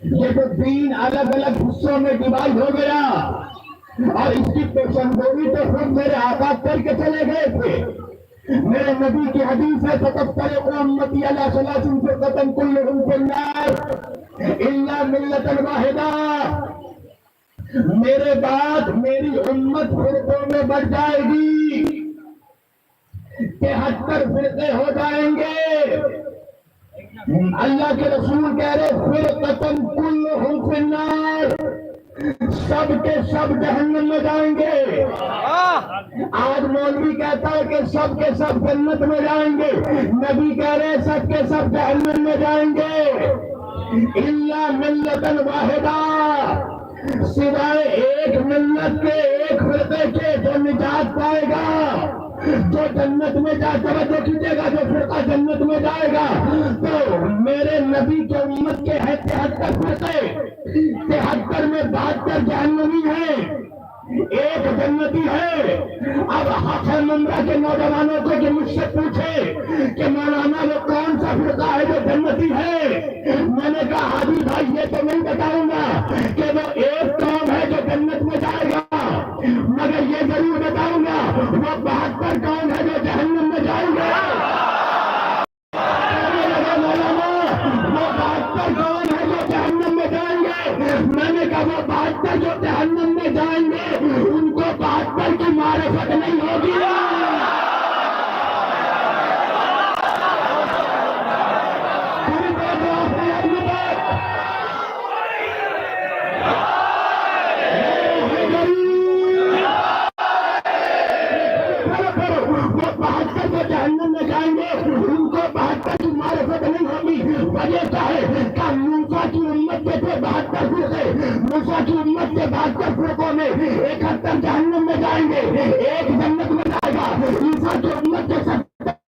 یہ جو دین الگ الگ حصوں میں ڈیوائڈ ہو گیا، اور اس کی پیشن گوئی تو خود میرے آقا کر کے چلے گئے تھے. میرے نبی کی حدیث ہے ستفترق امتی علی ثلاث فرقۃ کلھم فی النار الا ملۃ واحدہ. میرے بعد میری امت فرقوں میں بڑھ جائے گی، 73 فرقے ہو جائیں گے. اللہ کے رسول کہہ رہے فرقۃ کلھم فی النار، سب کے سب جہنم میں جائیں گے. آج مولوی کہتا ہے کہ سب کے سب جنت میں جائیں گے، نبی کہہ رہے سب کے سب جہنم میں جائیں گے. الا ملۃ واحدہ، سوائے ایک ملت کے، ایک فرقے کے جو نجات پائے گا، جو جنت میں توجہ کیجیے گا، جو فرقہ جنت میں جائے گا. تو میرے نبی کے امت کے ہے 73 فرقے، 73 میں 72 جہنمی ہیں، ایک جنتی ہے. اب حق ہے ممبرا کے نوجوانوں کو کہ مجھ سے پوچھے کہ مولانا وہ کون سا فرقہ ہے جو جنتی ہے. میں نے کہا حاجی بھائی یہ تو نہیں بتاؤں گا کہ وہ ایک قوم ہے جو جنت میں جائے گا، مگر یہ ضرور بتاؤں گا وہ 72 قوم ہے جو جہنم میں جائیں گے. مولانا وہ 72 قوم ہے جو جہنم میں جائیں گے. میں نے کہا وہ 72 جو جہنم میں جائیں گے ان کو 72 کی معرفت نہیں ہوگی. وہ 72 جو جہنم میں جائیں گے ان کو 72 کی معرفت نہیں ہوگی. وجہ کیا ہے کہ موسیٰ کی امت کے تھے 72 فرقے، موسیٰ کی امت کے 72 فرقوں میں 71 جہنم میں جائیں گے، ایک جنت میں جائے گا. عیسیٰ کی امت کے 70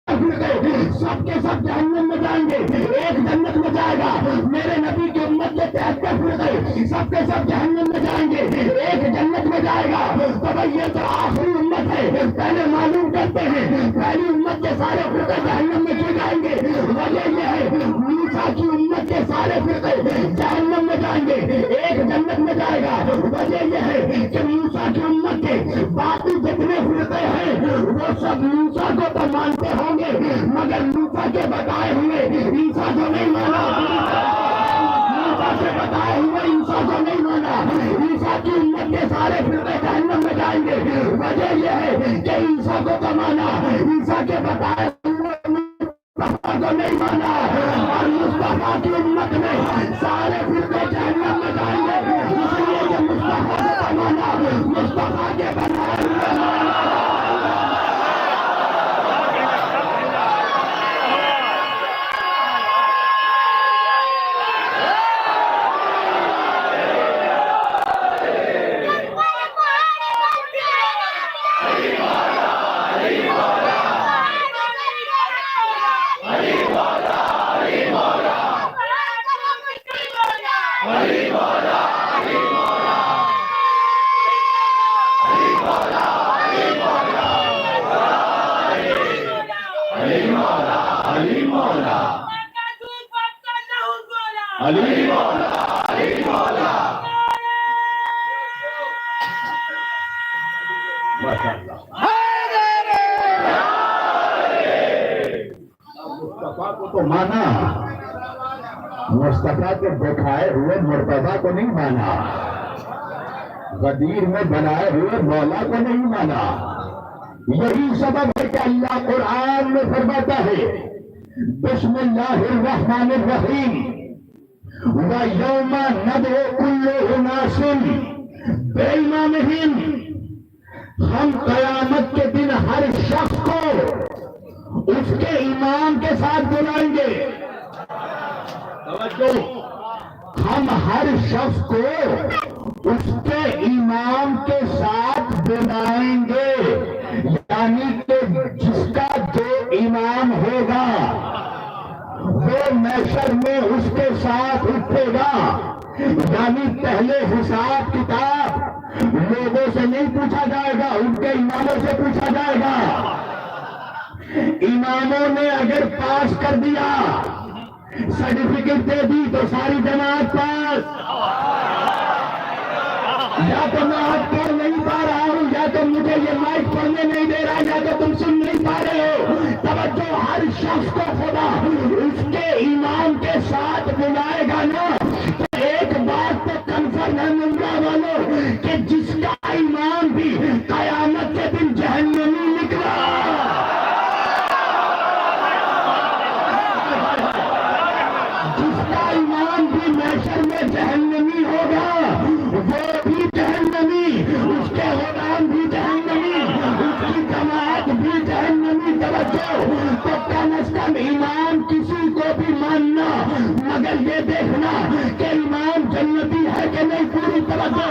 فرقے سب کے سب جہنم میں جائیں گے، ایک جنت میں جائے گا. میرے نبی کی امت کے 73 فرقے سب کے سب جہنم میں جائیں گے، ایک جنت میں جائے گا. تو بھائی یہ تو آخری امت ہے، پہلے معلوم کرتے ہیں پہلی امت کے سارے فرقے جہنم میں کیوں جائیں گے. وجہ یہ ہے موسیٰ کی امت کے سارے فرقے جہنم میں جائیں گے، ایک جنت میں جائے گا. وجہ یہ ہے کہ موسیٰ کی امت کے باقی جتنے فرقے ہیں وہ سب موسیٰ کو تو مانتے ہوں گے مگر موسیٰ کے بتائے ہوئے عیسیٰ کو نہیں مانا، موسیٰ سے بتائے ہوئے عیسیٰ کو نہیں مانا. عیسیٰ کی امت کے سارے فرقے جہنم میں جائیں گے. وجہ یہ ہے کہ عیسیٰ کو تو مانا، عیسیٰ کے بتائے ہوئے مصطفیٰ کو نہیں مانا، اور مصطفیٰ کی امت میں سارے فرقے جہنم میں جائیں گے. اس لیے کہ مصطفیٰ کو تو مانا، مصطفیٰ کے بتائے ہوئے مصطفیٰ کو تو مانا، مصطفیٰ کے دکھائے ہوئے مرتضیٰ کو نہیں مانا، غدیر میں بنائے ہوئے مولا کو نہیں مانا. یہی سبب ہے کہ اللہ قرآن میں فرماتا ہے بسم اللہ الرحمن الرحیم وَيَوْمَ نَدْعُو كُلُّ أُنَاسٍ بِإِمَامِهِمْ. ہم قیامت کے دن ہر شخص کو اس کے امام کے ساتھ بلائیں گے. توجہ، ہم ہر شخص کو اس کے امام کے ساتھ بلائیں گے، یعنی کہ جس کا جو امام ہوگا وہ محشر میں اس کے ساتھ اٹھے گا. یعنی پہلے حساب کتاب لوگوں سے نہیں پوچھا جائے گا، ان کے اماموں سے پوچھا جائے گا. اماموں نے اگر پاس کر دیا، سرٹیفکیٹ دے دی تو ساری جماعت پاس. یا تو میں ہاتھ پڑھ نہیں پا رہا ہوں، یا تو مجھے یہ مائک پڑھنے نہیں دے رہا، یا تو تم سن نہیں پا رہے ہو. قیامت کے دن جہنمی نکلا. جس کا ایمان بھی محشر میں جہنمی ہوگا وہ بھی جہنمی، اس کے غلام بھی جہنمی، اس کی جماعت بھی جہنمی. توجہ، تو کم از کم ایمان کسی کو بھی ماننا، مگر یہ دیکھنا کہ ایمان جنتی ہے کہ نہیں. پوری توجہ،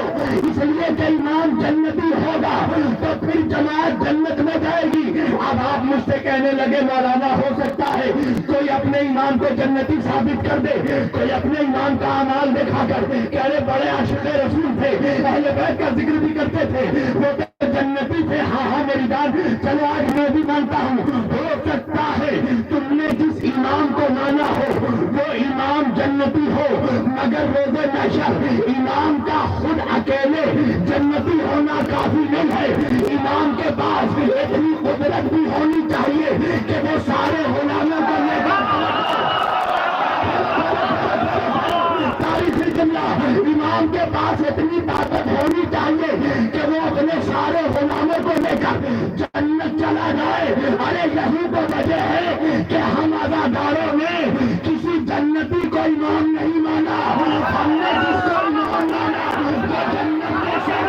اس لیے کہ ایمان جنتی ہوگا تو پھر جماعت جنت میں جائے گی. اب آپ مجھ سے کہنے لگے مولانا ہو سکتا ہے کوئی اپنے ایمان کو جنتی ثابت کر دے، کوئی اپنے ایمان کا اعمال دکھا کر کہ ارے بڑے عاشق رسول تھے، اہل بیت کا ذکر بھی کرتے تھے، وہ جنتی تھے. ہاں ہاں میری جان، چلو آج میں بھی مانتا ہوں. ہو سکتا ہے تم نے جس ایمان کو مانا ہو وہ ایمان جنتی ہو، مگر روز محشر ایمان کا خود اکیلے جنتی ہونا کافی نہیں ہے. ایمان کے پاس اتنی قدرت بھی ہونی چاہیے کہ وہ سارے غلاموں کو لے کر تاریخی جملہ، ایمان کے پاس اتنی طاقت ہونی چاہیے کہ وہ اپنے سارے غلاموں کو لے کر جنت چلا جائے. ارے یہی تو وجہ ہے کہ ہم عزاداروں نے کسی جنتی کو ایمان نہیں مانا. ہم نے جس کو ایمان مانا وہ جنت میں سے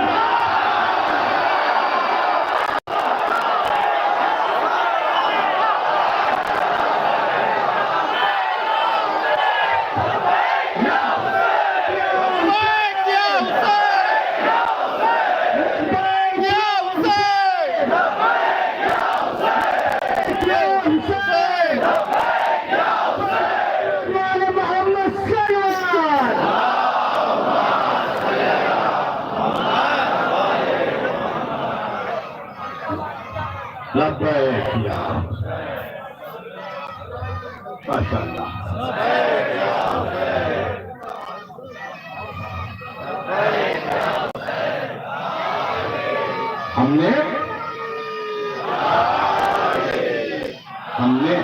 ہم نے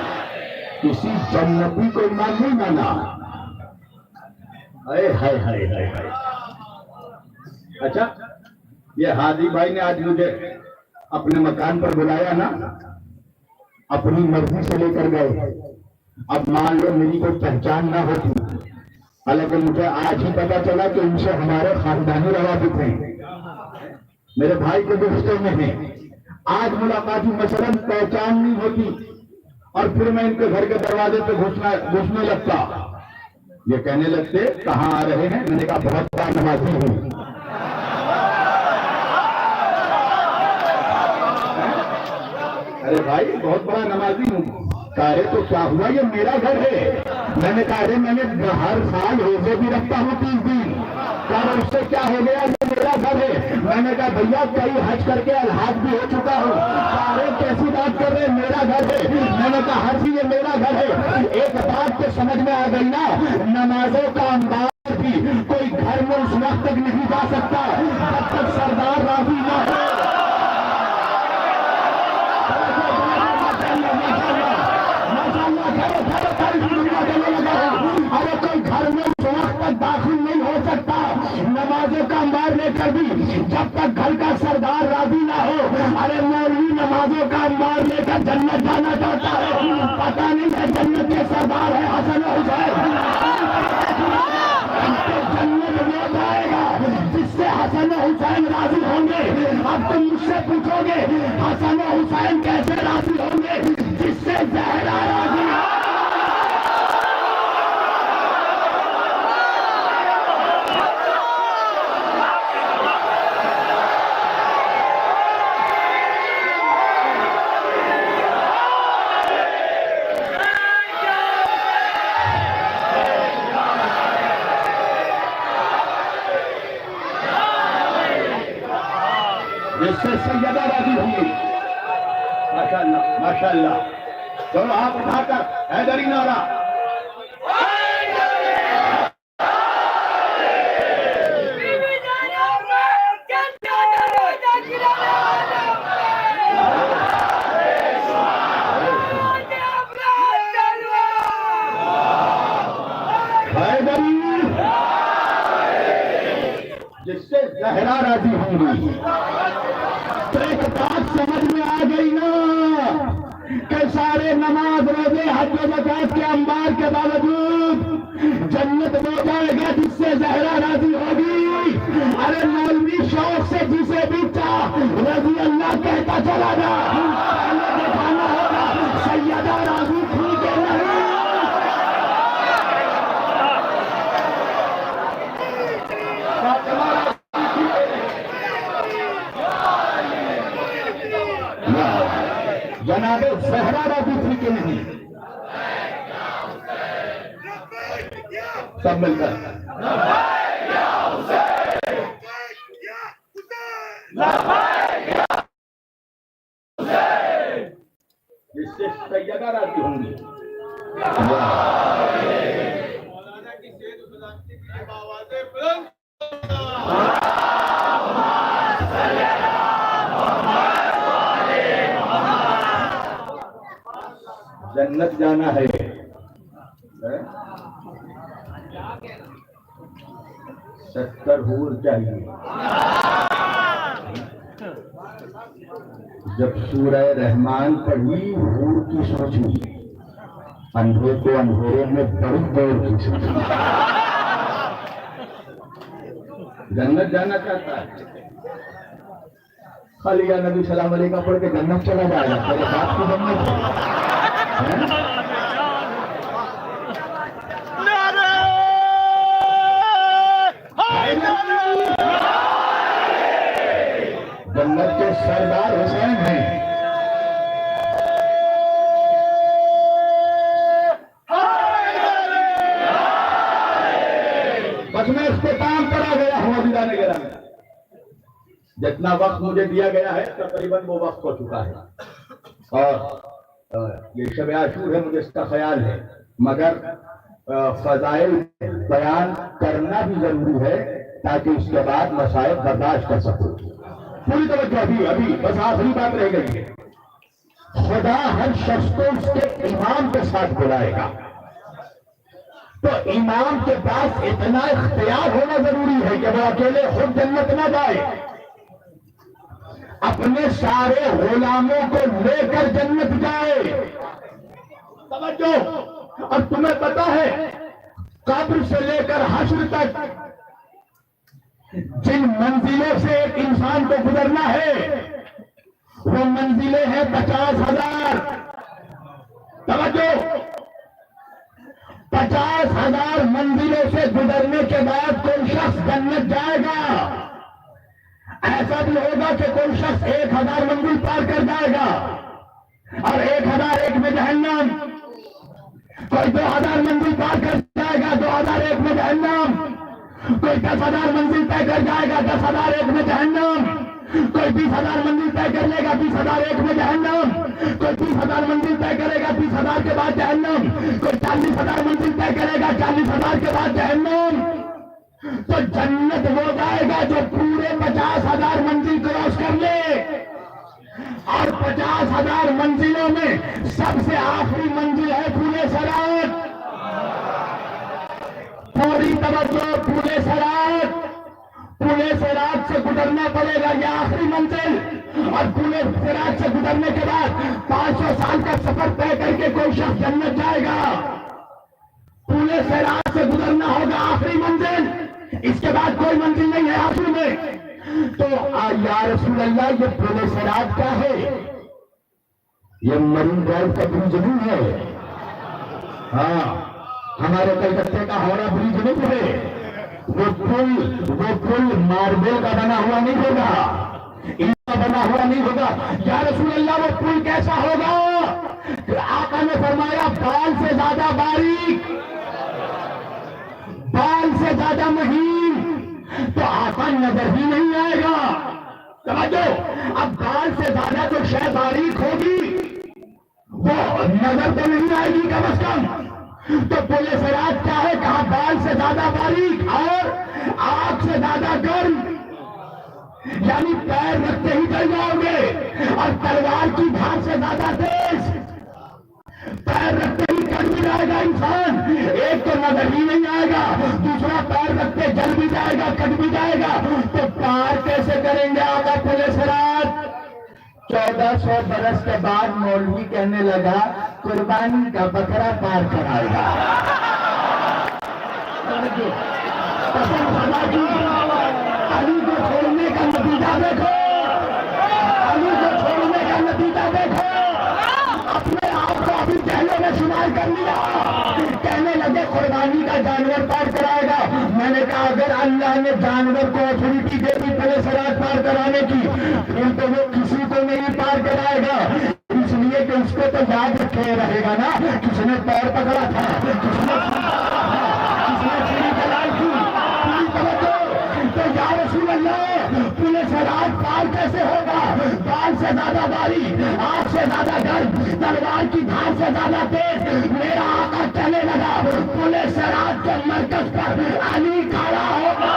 کسی جنتی کو ایمان نہیں مانا. اچھا، یہ ہادی بھائی نے آج مجھے اپنے مکان پر بلایا نا، اپنی مرضی سے لے کر گئے. اب مان لو میری کوئی پہچان نہ ہوتی، حالانکہ مجھے آج ہی پتا چلا کہ ان سے ہمارے خاندانی روابط ہیں، میرے بھائی کے رشتے میں ہیں. آج ملاقات مثلا پہچان نہیں ہوتی اور پھر میں ان کے گھر کے دروازے پہ گھسنے لگتا. یہ کہنے لگتے کہاں آ رہے ہیں؟ میں نے کہا بہت بڑا نمازی ہوں. ارے بھائی بہت بڑا نمازی ہوں. کہے تو کیا ہوا، یہ میرا گھر ہے. میں نے کہا ارے میں نے ہر سال روزے بھی رکھتا ہوں 30 دن. کہا اس سے کیا ہو گیا، یہ میرا گھر ہے. میں نے کہا بھیا کئی حج کر کے الحاج بھی ہو چکا ہوں. ارے کیسی بات کر رہے، میرا گھر ہے. میں نے کہا ہر چیز یہ میرا گھر ہے. ایک بات تو سمجھ میں آ گئی نا، نمازوں کا انداز بھی کوئی گھر میں اس وقت تک نہیں جا سکتا جب تک سردار راضی نہ ہو. ارے کوئی گھر میں اس وقت تک داخل نہیں ہو سکتا نمازوں کا انبار لے کر بھی جب تک گھر کا سردار راضی نہ ہو. ارے مولوی نمازوں کا انبار لے کر جنت جانا چاہتا ہے، پتہ نہیں ہے جنت کے سردار ہے حسن و حسین. جنت وہ جائے گا جس سے حسن و حسین راضی ہوں گے. اب تم مجھ سے پوچھو گے حسن و حسین کیسے راضی ہوں گے؟ جس سے زہرا راضی ہو. جس سے سیدہ راضی ہوئی. ماشاءاللہ ماشاءاللہ. چلو آپ اٹھا کر حیدری نعرہ. جس سے زہرا راضی ہوں گی. سارے نماز روزے حج و زکات کے انبار کے باوجود جنت ہو جائے گا جس سے زہرا راضی ہوگی. ارے مولوی شوق سے جسے بھی چاہ رضی اللہ کہتا چلا جا. پہلے دکھانا ہوگا سیدہ راضی تھی کہ نہیں. جناب زہرا راضی تھی کہ نہیں. سب مل کر جس سے سیدہ راضی ہوں گی. جنت جانا ہے 70 حور چاہیے. جب سورہ رحمان پڑھی حور کی سوچی, اندھے کو اندھیرے میں بڑی دور کی سوچی. جنت جانا چاہتا ہے خالی یا نبی سلام علیہ کا پڑھ کے جنت چلا جائے گا. تیرے باپ کی جنت ہے. جنت کے سردار حسین ہیں. بس میں اختتام کرا گیا ہوں ابھی جانے گرا میں. جتنا وقت مجھے دیا گیا ہے تقریباً وہ وقت ہو چکا ہے, اور یہ شب عاشور ہے, مجھے اس کا خیال ہے, مگر فضائل بیان کرنا بھی ضروری ہے تاکہ اس کے بعد مسائل برداشت کر سکوں. پوری توجہ ابھی بس آخری بات رہ گئی ہے. خدا ہر شخص کو اس کے امام کے ساتھ بلائے گا, تو امام کے پاس اتنا اختیار ہونا ضروری ہے کہ وہ اکیلے خود جنت نہ جائے, اپنے سارے غلاموں کو لے کر جنت جائے. توجہ. اور تمہیں پتا ہے قبر سے لے کر حشر تک جن منزلوں سے ایک انسان کو گزرنا ہے وہ منزلیں ہیں 50,000. توجہ. 50,000 منزلوں سے گزرنے کے بعد کوئی شخص جنت جائے گا. ایسا بھی ہوگا کہ کوئی شخص 1,000 منزل پار کر جائے گا اور 1,001 میں جہنم. کوئی 2,000 منزل پار کر جائے گا, 2,001 میں جہنم. کوئی 10,000 منزل طے کر جائے گا, 10,001 میں جہنم. کوئی 20,000 منزل طے کر لے گا, 20,001 میں جہنم. کوئی 30,000 منزل طے کرے گا, 30,000 کے بعد جہنم. کوئی 40,000 منزل طے کرے گا, 40,000 کے بعد جہنم. تو جنت ہو جائے گا جو پورے 50,000 منزل کراس کر لے, اور 50,000 منزلوں میں سب سے آخری منزل ہے پھولے سرات. پوری توجہ. پھولے سرات. پھولے سرات سے گزرنا پڑے گا, یہ آخری منزل. اور پھولے سرات سے گزرنے کے بعد 500 سال کا سفر طے کر کے کوئی شخص جنت جائے گا. پھولے سرات سے گزرنا ہوگا آخری منزل, اس کے بعد کوئی منزل نہیں ہے آخر میں. تو یا رسول اللہ یہ پھولے سرات کیا ہے؟ یہ مرین ڈرائیو کا برج نہیں ہے. ہاں, ہمارے کلکتے کا ہاوڑا برج نہیں ہے. وہ پل ماربل کا بنا ہوا نہیں ہوگا, ان کا بنا ہوا نہیں ہوگا. یا رسول اللہ وہ پل کیسا ہوگا؟ آقا نے فرمایا بال سے زیادہ باریک, بال سے زیادہ مہین. تو آقا نظر ہی نہیں آئے گا. توجہ. اب بال سے زیادہ جو شے باریک ہوگی وہ نظر تو نہیں آئے گی کم از کم. تو پل صراط کیا ہے؟ کہاں بال سے زیادہ باریک اور آنکھ سے زیادہ گرم, یعنی پیر رکھتے ہی چل جاؤ گے. اور تلوار کی دھار سے زیادہ تیز, پیر رکھتے ہی کٹ بھی جائے گا انسان. ایک تو نظر ہی نہیں آئے گا, دوسرا پیر رکھتے جل بھی جائے گا, کٹ بھی جائے گا. تو پار کیسے کریں گے آقا پل صراط؟ 1400 برس کے بعد مولوی کہنے لگا قربانی کا بکرا پار کرائے گا. قسم خدا کی علی کو چھوڑنے کا نتیجہ دیکھو, علی کو چھوڑنے کا نتیجہ دیکھو. اپنے آپ کو ابھی پہلے میں شمار کر لیا, کہنے لگے قربانی کا جانور پار کرائے گا. میں نے کہا اگر اللہ نے جانور کو اتھارٹی دے دی پہلے سراج پار کرانے کی, پھر تو وہ کسی کو نہیں پار کرائے گا, اس لیے کہ اس کو تو یاد رکھے رہے گا نا کس نے پیر پکڑا تھا, کس نے چیری چلائی تھی. تو یا رسول اللہ پولیس سراج پار کیسے ہوگا؟ بال سے زیادہ باری, آنکھ سے زیادہ گرم, تلوار کی دھار سے زیادہ تیز. میرا آقا کہنے لگا پولیس سراج کے مرکز پر علی کھڑا ہوگا.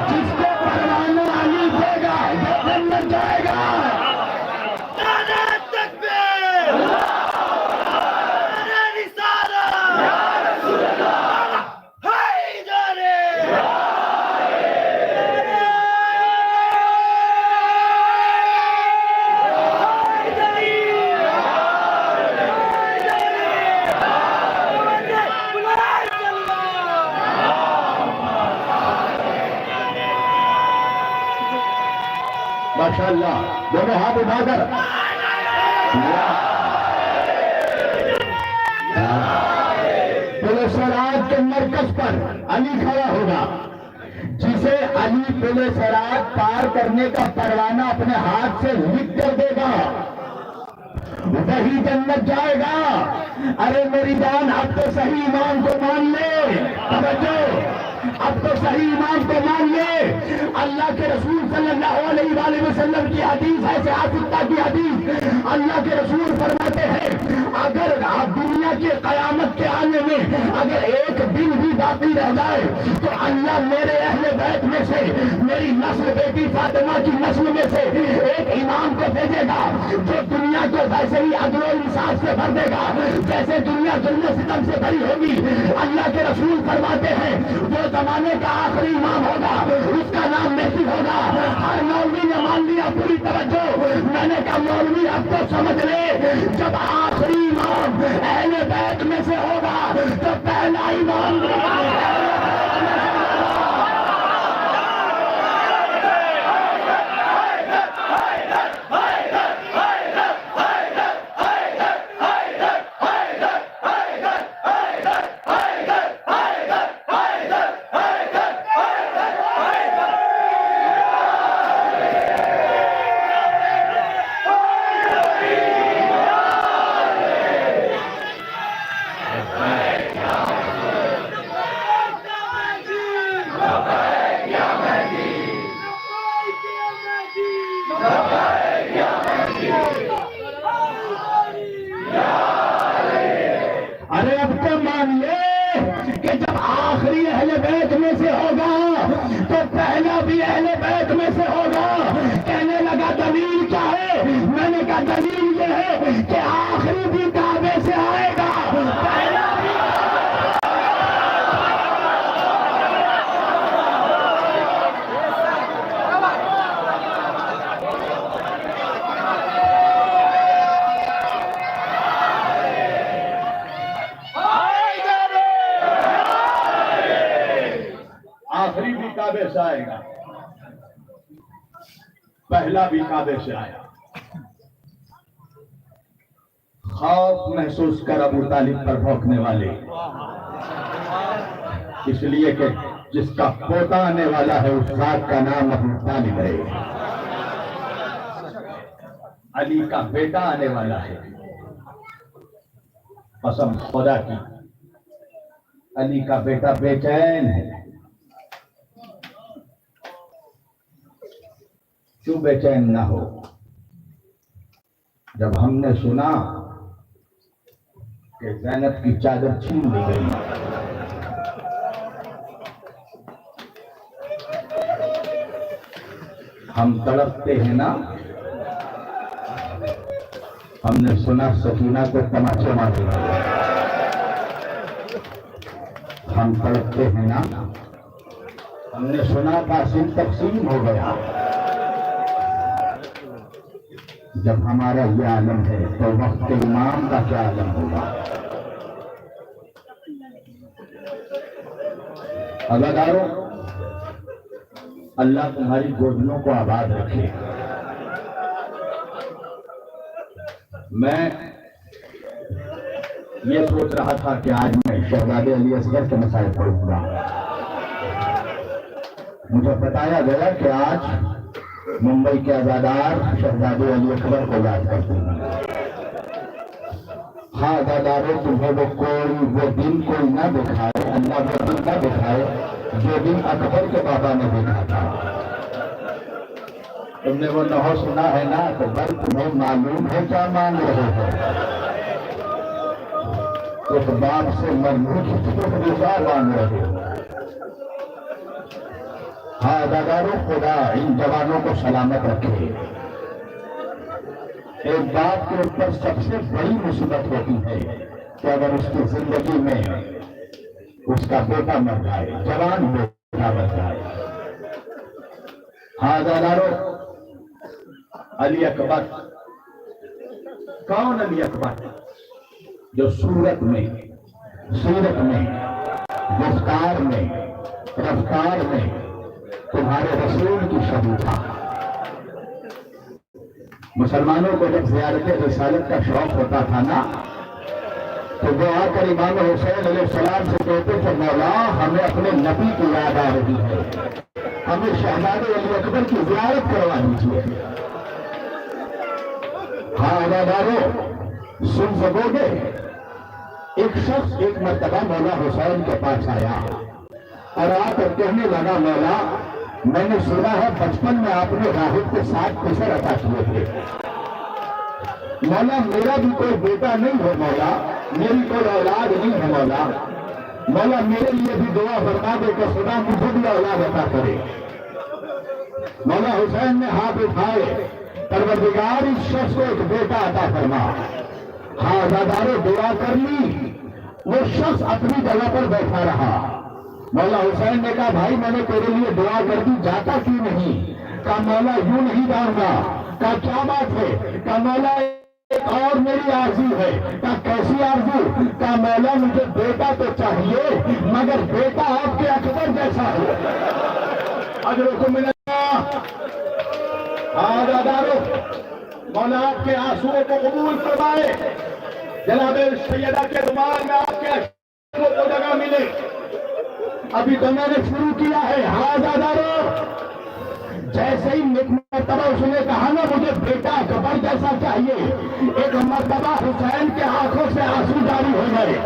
جس کو پروانہ علی دے گا وہ جنت جائے گا. ماشاءاللہ دونوں ہاتھ اٹھا کر پولیس سراج کے مرکز پر علی کھڑا ہوگا. جسے علی پولیس سراج پار کرنے کا پروانہ اپنے ہاتھ سے لکھ کر دے گا وہی جنت جائے گا. ارے میری جان اب تو صحیح ایمان کو مان لے, توجہ, اب تو صحیح ایمان کو مان لے. اللہ کے رسول صلی اللہ علیہ وآلہ وسلم کی حدیث ہے, صحابہ کی حدیث. اللہ کے رسول فرماتے ہیں اگر دنیا کی قیامت کے آنے میں اگر ایک دن بھی باقی رہ جائے تو اللہ میرے اہل بیت میں سے, میری نسل بیٹی فاطمہ کی نسل میں سے ایک امام کو بھیجے گا جو دنیا کو ویسے ہی عدل و انصاف سے بھر دے گا جیسے دنیا ظلم و ستم سے بھری ہوگی. اللہ کے رسول فرماتے ہیں وہ زمانے کا آخری امام ہوگا, اس کا نام مہدی ہوگا. ہر مولوی نے مان لیا, پوری توجہ. میں نے کہا مولوی اب تو سمجھ لے جب آخری امام اہل بیت میں سے ہوگا تو پہلا امام دلیل یہ ہے کہ آخری بھی کعبے سے آئے گا. آخری بھی کعبے سے آئے گا, پہلا بھی کعبے سے آیا. خوف محسوس کر ابو طالب پر بھونکنے والے, اس لیے کہ جس کا پوتا آنے والا ہے اس ذات کا نام ابو طالب ہے. علی کا بیٹا آنے والا ہے, قسم خدا کی علی کا بیٹا بے چین ہے. کیوں بے چین نہ ہو؟ جب ہم نے سنا کہ زینب کی چادر چھین لی گئی, ہم تڑپتے ہیں نا. ہم نے سنا سکینہ کو تماچے مارے, ہم تڑپتے ہیں نا. ہم نے سنا قاسم تقسیم ہو گیا, جب ہمارا یہ عالم ہے تو وقت امام کا کیا عالم ہوگا؟ اداکاروں، اللہ تمہاری گودنوں کو آباد رکھے۔ میں یہ سوچ رہا تھا کہ آج میں شہزادے علی اصغر کے مسائل پڑھوں گا۔ مجھے بتایا گیا کہ آج ممبئی کے ازادار شہزادے علی اکبر کو یاد کرتے ہیں۔ ہاں ازاداروں، تمہیں وہ دن کوئی نہ دکھائے، اللہ وہ دن نہ دکھائے جو دن اکبر کے بابا نے دیکھا تھا۔ تم نے وہ نحو سنا ہے نا، تو بل تمہیں معلوم ہے کیا مانگ رہے ہو؟ ایک باپ سے مرنے کی رضا مانگ رہے ہو۔ ہاں اداکاروں، خدا ان جوانوں کو سلامت رکھے۔ ایک باپ کے اوپر سب سے بڑی مصیبت ہوتی ہے کہ اگر اس کی زندگی میں اس کا بیٹا مر جائے، جوان بیٹا مر جائے۔ ہاں اداکاروں، علی اکبر، کون علی اکبر؟ جو صورت میں، گفتار میں، رفتار میں تمہارے رسول کی شبیہ تھا۔ مسلمانوں کو جب زیارت رسالت کا شوق ہوتا تھا نا، تو وہ آ کر امام حسین علیہ السلام سے کہتے کہ مولا، ہمیں اپنے نبی کی یاد آ رہی ہے، ہمیں شہزادے علی اکبر کی زیارت کروا دیجیے۔ ہاں اداکاروں، سن سکو گے، ایک شخص ایک مرتبہ مولا حسین کے پاس آیا اور آ کر کہنے لگا، مولا، میں نے سنا ہے بچپن میں آپ نے راہب کو 7 پسر عطا کیے تھے۔ مولا، میرا بھی کوئی بیٹا نہیں ہے مولا، میری کوئی اولاد نہیں ہے مولا، مولا میرے لیے بھی دعا فرما دے کہ خدا مجھے بھی اولاد عطا کرے۔ مولا حسین نے ہاتھ اٹھائے، پروردگار اس شخص کو ایک بیٹا عطا فرما۔ ہاں ازاداروں، دعا کر لی، وہ شخص اپنی جگہ پر بیٹھا رہا۔ مولا حسین نے کہا، بھائی میں نے تیرے لیے دعا کر دی، جاتا کیوں نہیں؟ کہا مولا یوں نہیں جاؤں گا۔ کہا کیا بات ہے؟ کہا مولا ایک اور میری آرزو ہے۔ کہا کیسی آرزو؟ کہا مولا مجھے بیٹا تو چاہیے مگر بیٹا آپ کے اکبر جیسا ہو۔ اجرکم من اللہ۔ ہاں ازاداروں، مولا آپ کے آنسوؤں کو قبول فرمائے، جناب سیدہ کے رومال میں آپ کے اشکوں کو جگہ ملے۔ ابھی تو میں نے شروع کیا ہے۔ ہاں ازاداروں، جیسے ہی مرتبہ اس نے کہا نا مجھے بیٹا اکبر جیسا چاہیے، ایک مرتبہ حسین کے آنکھوں سے آنسو جاری ہو گئے۔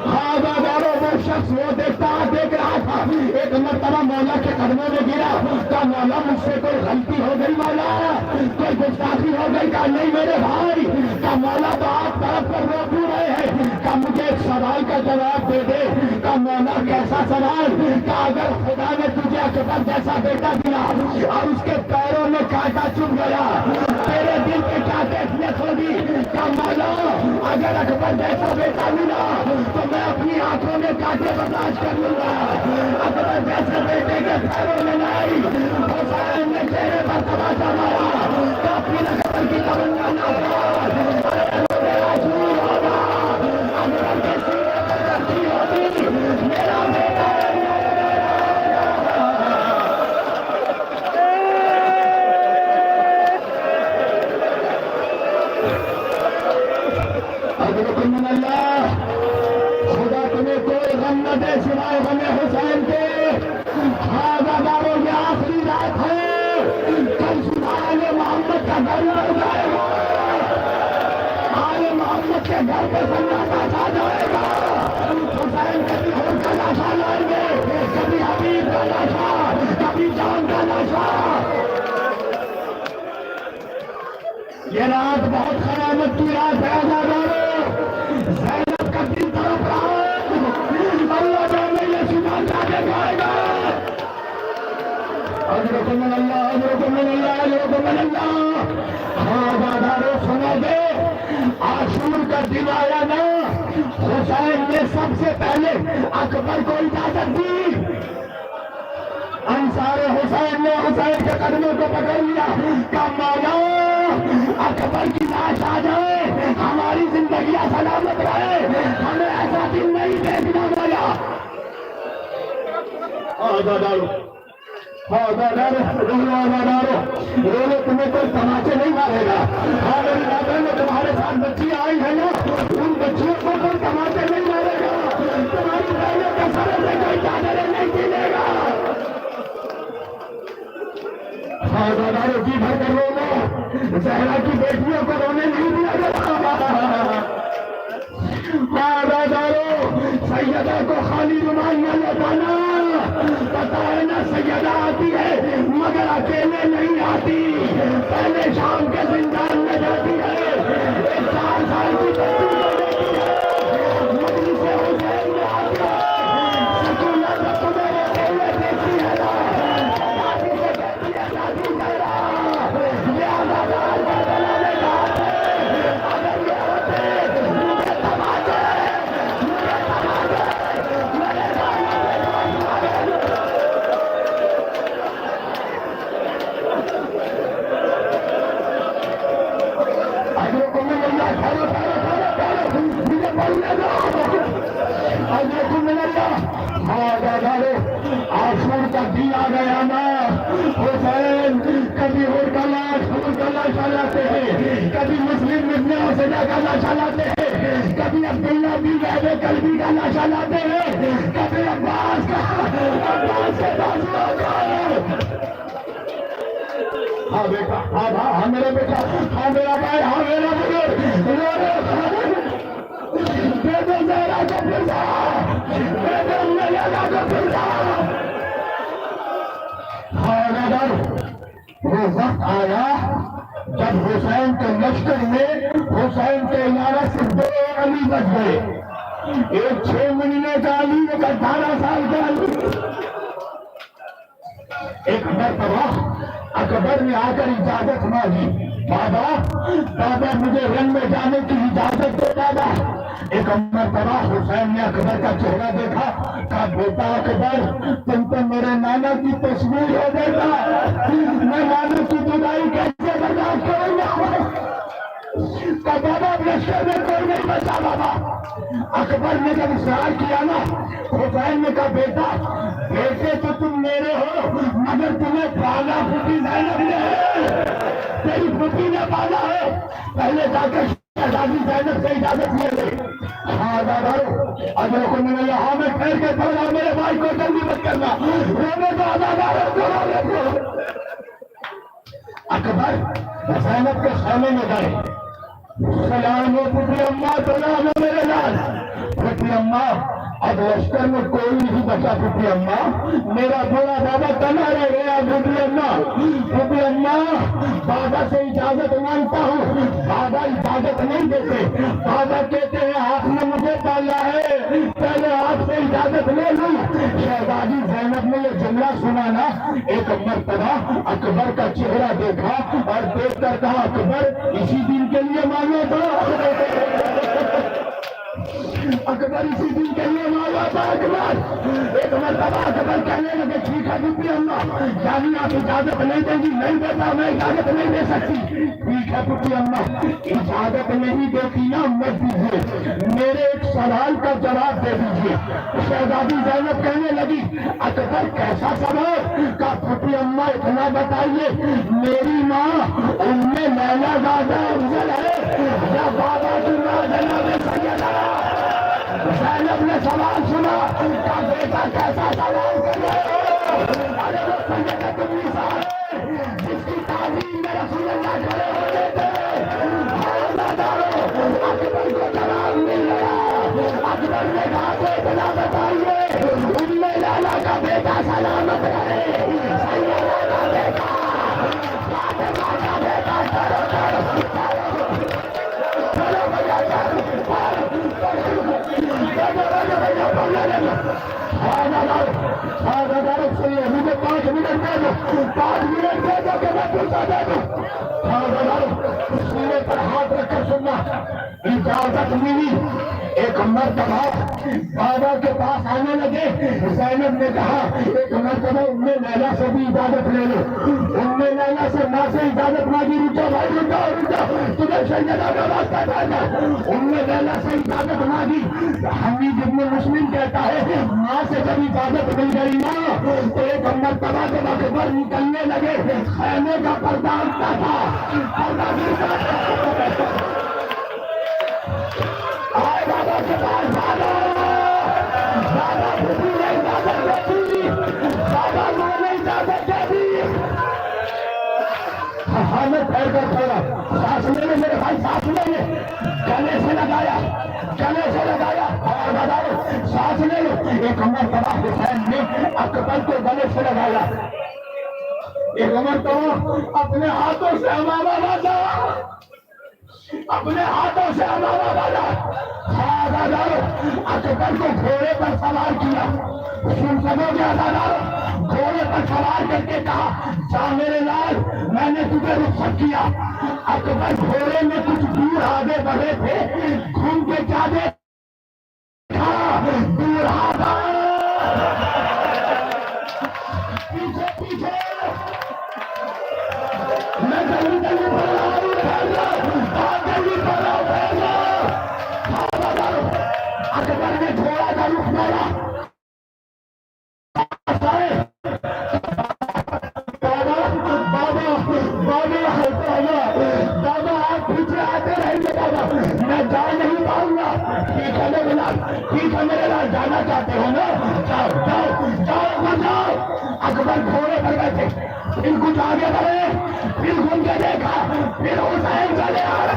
ہاں ازاداروں، وہ شخص وہ دیکھ رہا تھا، ایک مرتبہ مولا کے قدموں میں گرا، کہا مولا مجھ سے کوئی غلطی ہو گئی، مولا کوئی گستاخی ہو گئی؟ کہا نہیں میرے بھائی۔ کہا مولا تو آپ طرف پر رو کیوں رہے ہیں؟ کہا مجھے ایک سوال کا جواب دے دے۔ کہا مولا کیسا سوال؟ کہا اگر خدا نے تجھے اکبر جیسا بیٹا دیا اور اس کے پیروں میں کانٹا چبھ گیا، تیرے دل پہ کیا کیفیت ہوگی؟ کہا مولا اگر اکبر جیسا بیٹا ملا تو میں اپنی آنکھوں میں کانٹے برداشت کر لوں گا، اکبر جیسے بیٹے کے پیروں میں نہیں۔ حسین نے چہرے پر تماشا مارا تو اپنی اکبر کی تمنا نہ میرا بیٹا من اللہ، خدا تمہیں کوئی غم نہ دے سوائے غم حسین کے۔ ہاں ازاداروں، یہ آخری رات ہے، کل صبح آل محمد کا گھر بڑھ جائے گا، آل محمد کے گھر پہ سناٹا چھا جائے گا۔ حسین کبھی ہم کا لاشا لائیں گے، کبھی حبیب کا لاشا، کبھی جان کا لاشا۔ یہ رات بہت قیامت کی رات ہے ازاداروں، زینب کا دل تڑپ رہا ہے، اللہ جانے یہ صبح کیا دکھائے گا۔ اجرکم من اللہ، اجرکم من اللہ، اجرکم من اللہ۔ ہاں ازاداروں سنو گے، عاشور کا دن آیا نا، حسین نے سب سے پہلے اکبر کو اجازت دی۔ انصار حسین نے حسین کے قدموں کو پکڑ لیا، کہا مولا تمہیں کوئی تماچے نہیں مارے گا. ہاں میری مادر نے تمہارے ساتھ بچیاں آئی ہیں نا, ان بچیوں کو کوئی تماچے نہیں مارے گا. تمہاری بہنوں کے سر سے کوئی چادریں نہیں چھینے گا. خاندانوں کی بھر کر رونا, زہرا کی بیٹیوں کو رونے نہیں دیا گیا. خاندانوں سیدہ کو خالی رومال نہ لوٹانا. پتا ہے نا سیدہ آتی ہے مگر اکیلے نہیں آتی, پہلے شام کے زندان میں جاتی ہے. ایک 4 سال کی بچی کو دیتی ہے, مجلس حسین میں آتی ہے. سکینہ جب تمہیں اکیلے دیکھتی ہے نا, دادی سے کہتی ہے دادی زہرا یہ آزادار کا گلا میں گھاٹ ہے, اگر یہ ہوتے مجھے تماچے میرے گانے میں گھاٹ مارے. آسور کا دن آ گیا نا حسین, کبھی اور کا لاش خون کا لاشا لاتے ہیں, کبھی مسلم مجمع سجا کا لاشا لاتے ہیں, کبھی عبداللہ بن وہب کلبی کا لاشا لاتے ہیں, کبھی عباس کے بازو کا. ہاں بیٹا, ہاں میرا بیٹا, ہاں میرا بھائی, ہاں میرا بزرگ, دے دو زہرا کو پھرسا, دے دو میرا کو پھرسا. وہ وقت آیا جب حسین کے لشکر میں حسین کے علاوہ سے 2 علی بچ گئے. ایک 6 مہینے کا علی, ایک 18 سال کا علی. ایک مرتبہ اکبر نے آ کر اجازت مانگی, بابا مجھے رن میں جانے کی اجازت دے بابا. ایک مرتبہ حسین نے اکبر کا چہرہ دیکھا, کہا بیٹا اکبر تم تو میرے نانا کی تصویر ہو بیٹا, میں نانا کی جدائی کیسے برداشت کروں گا. کہا بابا لشکر میں کوئی نہیں بچا بابا. اکبر نے جب اصرار کیا نا, حسین نے کہا بیٹا بیٹے تو تم میرے ہو مگر تمہیں پالا پھوٹی زینب نے ہے, تیری پھوٹی نے پالا ہے. پہلے جا کے شہزادی زینب سے اجازت لے لے. ہاں دادارو اگر کو میں نے یہاں میں ٹھہر کے پڑھا, میرے بھائی کو جلدی مت کرنا, رونے تو آزادارو کو رونے کو. اکبر زینب کے خانے میں گئے. سلام ہو پھوٹی اماں, سلام ہو میرے لال. پھوٹی اماں اب لشکر میں کوئی نہیں بچا. پھوٹی اماں میرا بڑا بابا تنا رہ گیا. پھوٹی اماں بابا سے اجازت مانگتا ہوں, بابا اجازت نہیں دیتے. بابا کہتے ہیں آپ نے مجھے پالا ہے, پہلے آپ سے اجازت لے لوں. شہزادی زینب نے یہ جملہ سنا نا, ایک مرتبہ اکبر کا چہرہ دیکھا اور دیکھ کر کہا اکبر اسی دن کے لیے مانگا تھا, اکبر اسی دن کے لیے مانگا تھا. اکبر ایک مرتبہ اکبر کہنے لگے ٹھیک ہے پھوٹی اماں, یعنی آپ اجازت نہیں دیں گی. نہیں دیتا, میں اجازت نہیں دے سکتی. ٹھیک ہے پھوٹی اماں, اجازت نہیں دیتی نا مت دیجیے, میرے ایک سوال کا جواب دے دیجیے. شہزادی زینب کہنے لگی اکبر کیسا سوال. کہا پھوٹی اماں اتنا بتائیے میری ماں ام لیلا زادہ افضل ہے یا بابا کی ماں جناب سیدہ. زینب نے سوال سنا, کہا بیٹا کیسا سوال کر رہے ہو. ارے وہ سیدہ النساء ہے جس کی تعظیم میں رسول اللہ کھڑے ہوتے تھے. اکبر کو جواب مل گیا. اکبر نے کہا کہ اتنا بتائیے ام لیلا کا بیٹا سلامت رہے, سیدہ کا بیٹا فاطمہ کا بیٹا مجھے 5 منٹ دے دو, 5 منٹ دے دو کہ میں پوچھا دے دوں. سینے پر ہاتھ رکھ کر سننا, اجازت ملی. ایک مرتبہ بابا کے پاس آنے لگے. زینب نے کہا ایک مرتبہ ام لیلا سے بھی اجازت لے لو. ام لیلا سے ماں سے اجازت مانگی. رکو بھائی, رکو تمہیں سیدنا کا واسطہ پایا انہوں نے اللہ سے اجازت مانگی. حمید ابن مسلم کہتا ہے ماں سے جب اجازت مل گئی نا تو ایک مرتبہ جب اکبر نکلنے لگے خیمے کا پردہ اٹھتا تھا. آئے بابا کے پاس بابا بابا خوشی نے اجازت دے دی. بابا ماں نے اجازت دے دی. حامد پھیر کر چھوڑا. سانس لے لے میرے بھائی, سانس لے لے. گلے سے لگایا, گلے سے لگایا. اور بتاؤ سانس لے لو. ایک مرتبہ حسین نے اکبر کو گلے سے لگایا. ایک مرتبہ اپنے ہاتھوں سے امامہ باندھا, اپنے ہاتھوں سے امامہ باندھا. اکبر کو گھوڑے پر سوار کیا. سن سکو گے ادادارو, گھوڑے پر سوار کر کے کہا جا میرے لال میں نے تجھے رخصت کیا. اکبر گھوڑے میں کچھ دور آگے بڑھے تھے, گھوم کے کیا دیکھا دور آگا پیچھے پیچھے. میں جلدی جلدی پڑھ رہا ہوں, جلدی پڑھ رہا ہوں. اکبر نے گھوڑا کا رخ موڑا. بابا آپ پیچھے آتے رہیں گے. بابا میں جا نہیں پاؤں گا. ٹھیک ہے میرے لال, ٹھیک ہے میرے لال, جانا چاہتے ہو نا, جاؤ جاؤ جاؤ جاؤ. اکبر گھوڑے پر بیٹھے, پھر کچھ آگے بڑھے, پھر گھوم کے دیکھا, پھر حسین چلے آئے.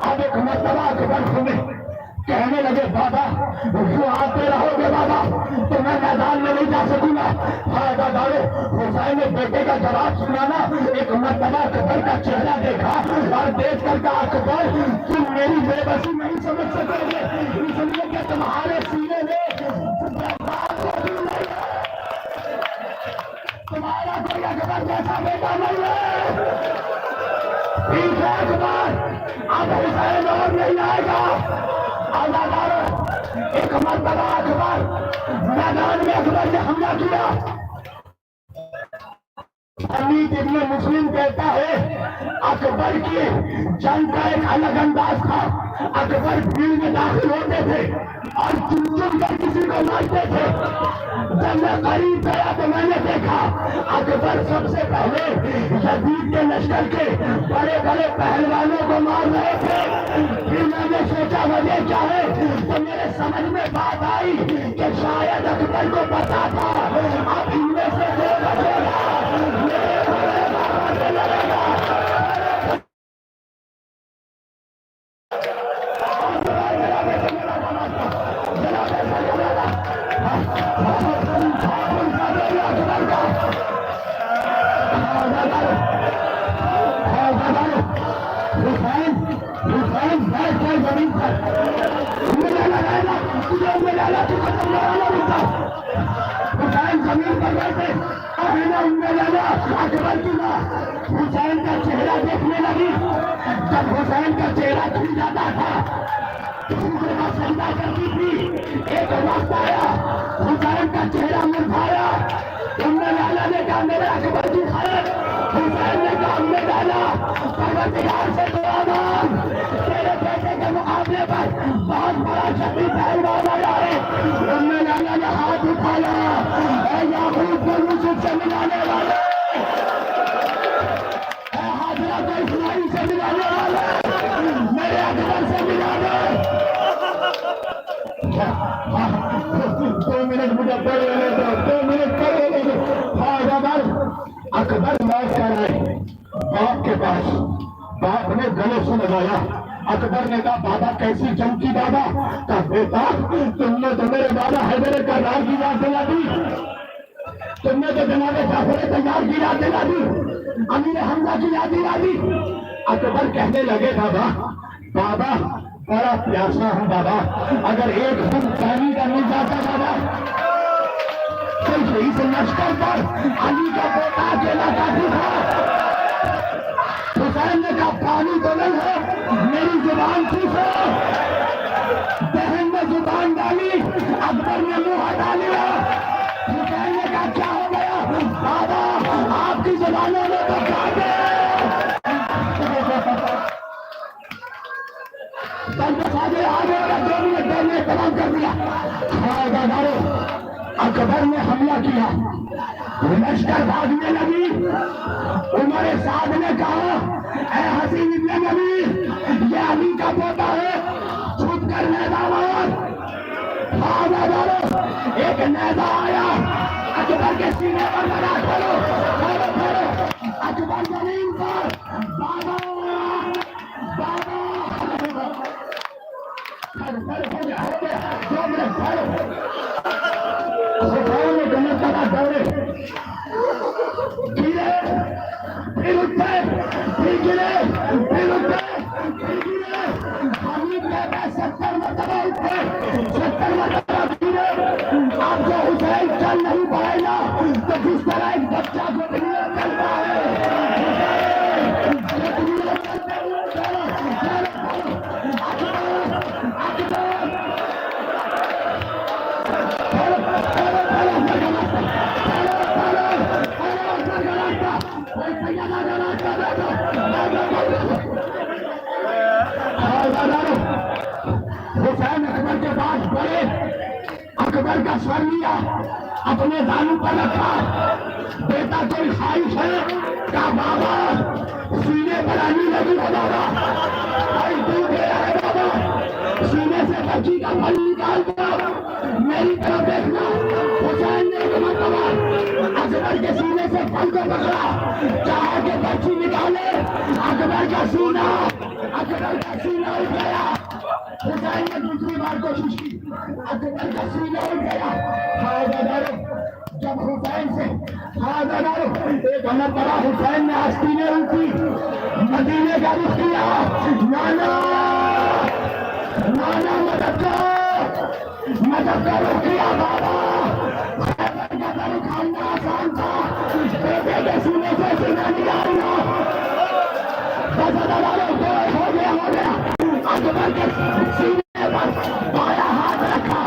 اب ایک مرتبہ اکبر گھومے, کہنے لگے بابا جو آتے رہو گے بابا تو میں میدان میں نہیں جا سکوں گا. حسین نے بیٹے کا جواب سنا نا. ایک مرتبہ اکبر کا چہرہ دیکھا اور دیکھ کر کہا اکبر تم میری بے بسی نہیں سمجھ سکو گے, اس لیے کہ تمہارے سینے میں تمہارا کوئی اکبر جیسا بیٹا نہیں ہے. ٹھیک ہے اکبر, اب حسین اور نہیں آئے گا. ایک مرتبہ اکبر میدان میں اکبر نے حملہ کیا. حمید ابن مسلم کہتا ہے اکبر کی جنگ کا ایک الگ انداز تھا. اکبر بھیڑ میں داخل ہوتے تھے اور چن چن کر کسی کو مارتے تھے. جب میں قریب گیا تو میں نے دیکھا اکبر سب سے پہلے یزید کے لشکر کے بڑے بڑے پہلوانوں کو مار رہے تھے. پھر میں نے سوچا وجہ کیا ہے, تو میرے سمجھ میں بات آئی کہ شاید اکبر کو پتا تھا اب ان میں سے جو بچے گا میرے بڑے بابا سے لڑے گا. زمین پر بیٹھے اکبر کی ماں حسین کا چہرہ دیکھنے لگی. جب حسین کا چہرہ کھل جاتا تھا سجدہ کرتی تھی. ایک وقت آیا حسین کا چہرہ مرجھایا. لالا نے کہا میرے اکبر کی خیر. حسین نے کہا میں لالا پروردگار سے دعا مانگ, تیرے بیٹے کے مقابلے پر بہت بڑا شدید پہلوان آیا ہے. لالا نے ہاتھ اٹھایا, اے یعقوب کو یوسف سے ملانے والے, اے حاضرہ کو اسماعیل سے ملانے والے, میرے اکبر سے ملا دے. 2 منٹ مجھے پڑھ لینے دو, 2 منٹ پڑھ لینے دو. اکبر موت کر رہے باپ کے پاس, باپ نے گلے سے لگایا. اکبر نے کہا بابا کیسی جنگ کی بابا؟ کہا بیٹا تم نے تو میرے بابا حیدر کرار کی یاد دلا دی, تم نے تو جناب جعفر تیار کی یاد دلا دی, امیر حمزہ کی یاد دلا دی. اکبر کہنے لگے بابا بڑا پیاسا ہوں بابا, اگر ایک دن پانی کا مل جاتا بابا تو اس لشکر پر علی کا بیٹا اکیلا کافی تھا. حسین نے کہا پانی تو نہیں ہے, میری زبان چوسو. بہن نے زبان ڈالی, اکبر نے منہ ہٹا لیا. حسین نے کہا کیا ہو گیا بابا, آپ کی زبانوں نے تو کہا اکبر نے حملہ کیا، لشکر بھاگنے لگی، عمر سعد نے کہا اے حسین ابن نبی یہ علی کا پوتا ہے، چھپ کر نیزہ مار۔ ایک نیزہ آیا اکبر کے سینے پر لگا، کھولو کھولو کھولو، اکبر زمین پر بابا بابا دورے گرے، پھر اٹھے، پھر گرے، پھر اٹھے، پھر گرے، حمید کہتا ہے 70 مرتبہ اٹھے، 70 مرتبہ گرے۔ آپ جو حسین چل نہیں پائے گا تو جس طرح ایک بچہ کو دنیا چلتا ہے، حسین اکبر کے پاس پڑے، اکبر کا سر لیا، اپنے دانوں پر رکھا، بیٹا کوئی خواہش ہے؟ کہا بابا سینے پر علی نہیں ہو بابا، بھائی دور گیا ہے بابا، سینے سے بچی کا پھل نکال دو، میری طرف دیکھنا۔ حسین نے ایک مرتبہ اکبر کے سینے سے پھل کو پکڑا، چاہا کہ بچی نکالے، اکبر کا سینہ اٹھ گیا۔ حسین نے دوسری بار کوشش کی، اکبر کا سینہ اٹھ گیا۔ جب حسین سے ایک مرتبہ حسین نے آستینیں اٹھی، مدینے کا رخ کیا، نانا نانا مدد کا رخ کیا بابا۔ حیدر کا در کھانا آسان تھا، بیٹے کے سینے سے سینہ نکالنا، ہو گیا۔ اکبر کے سینے پر بایاں ہاتھ رکھا،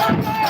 Come on!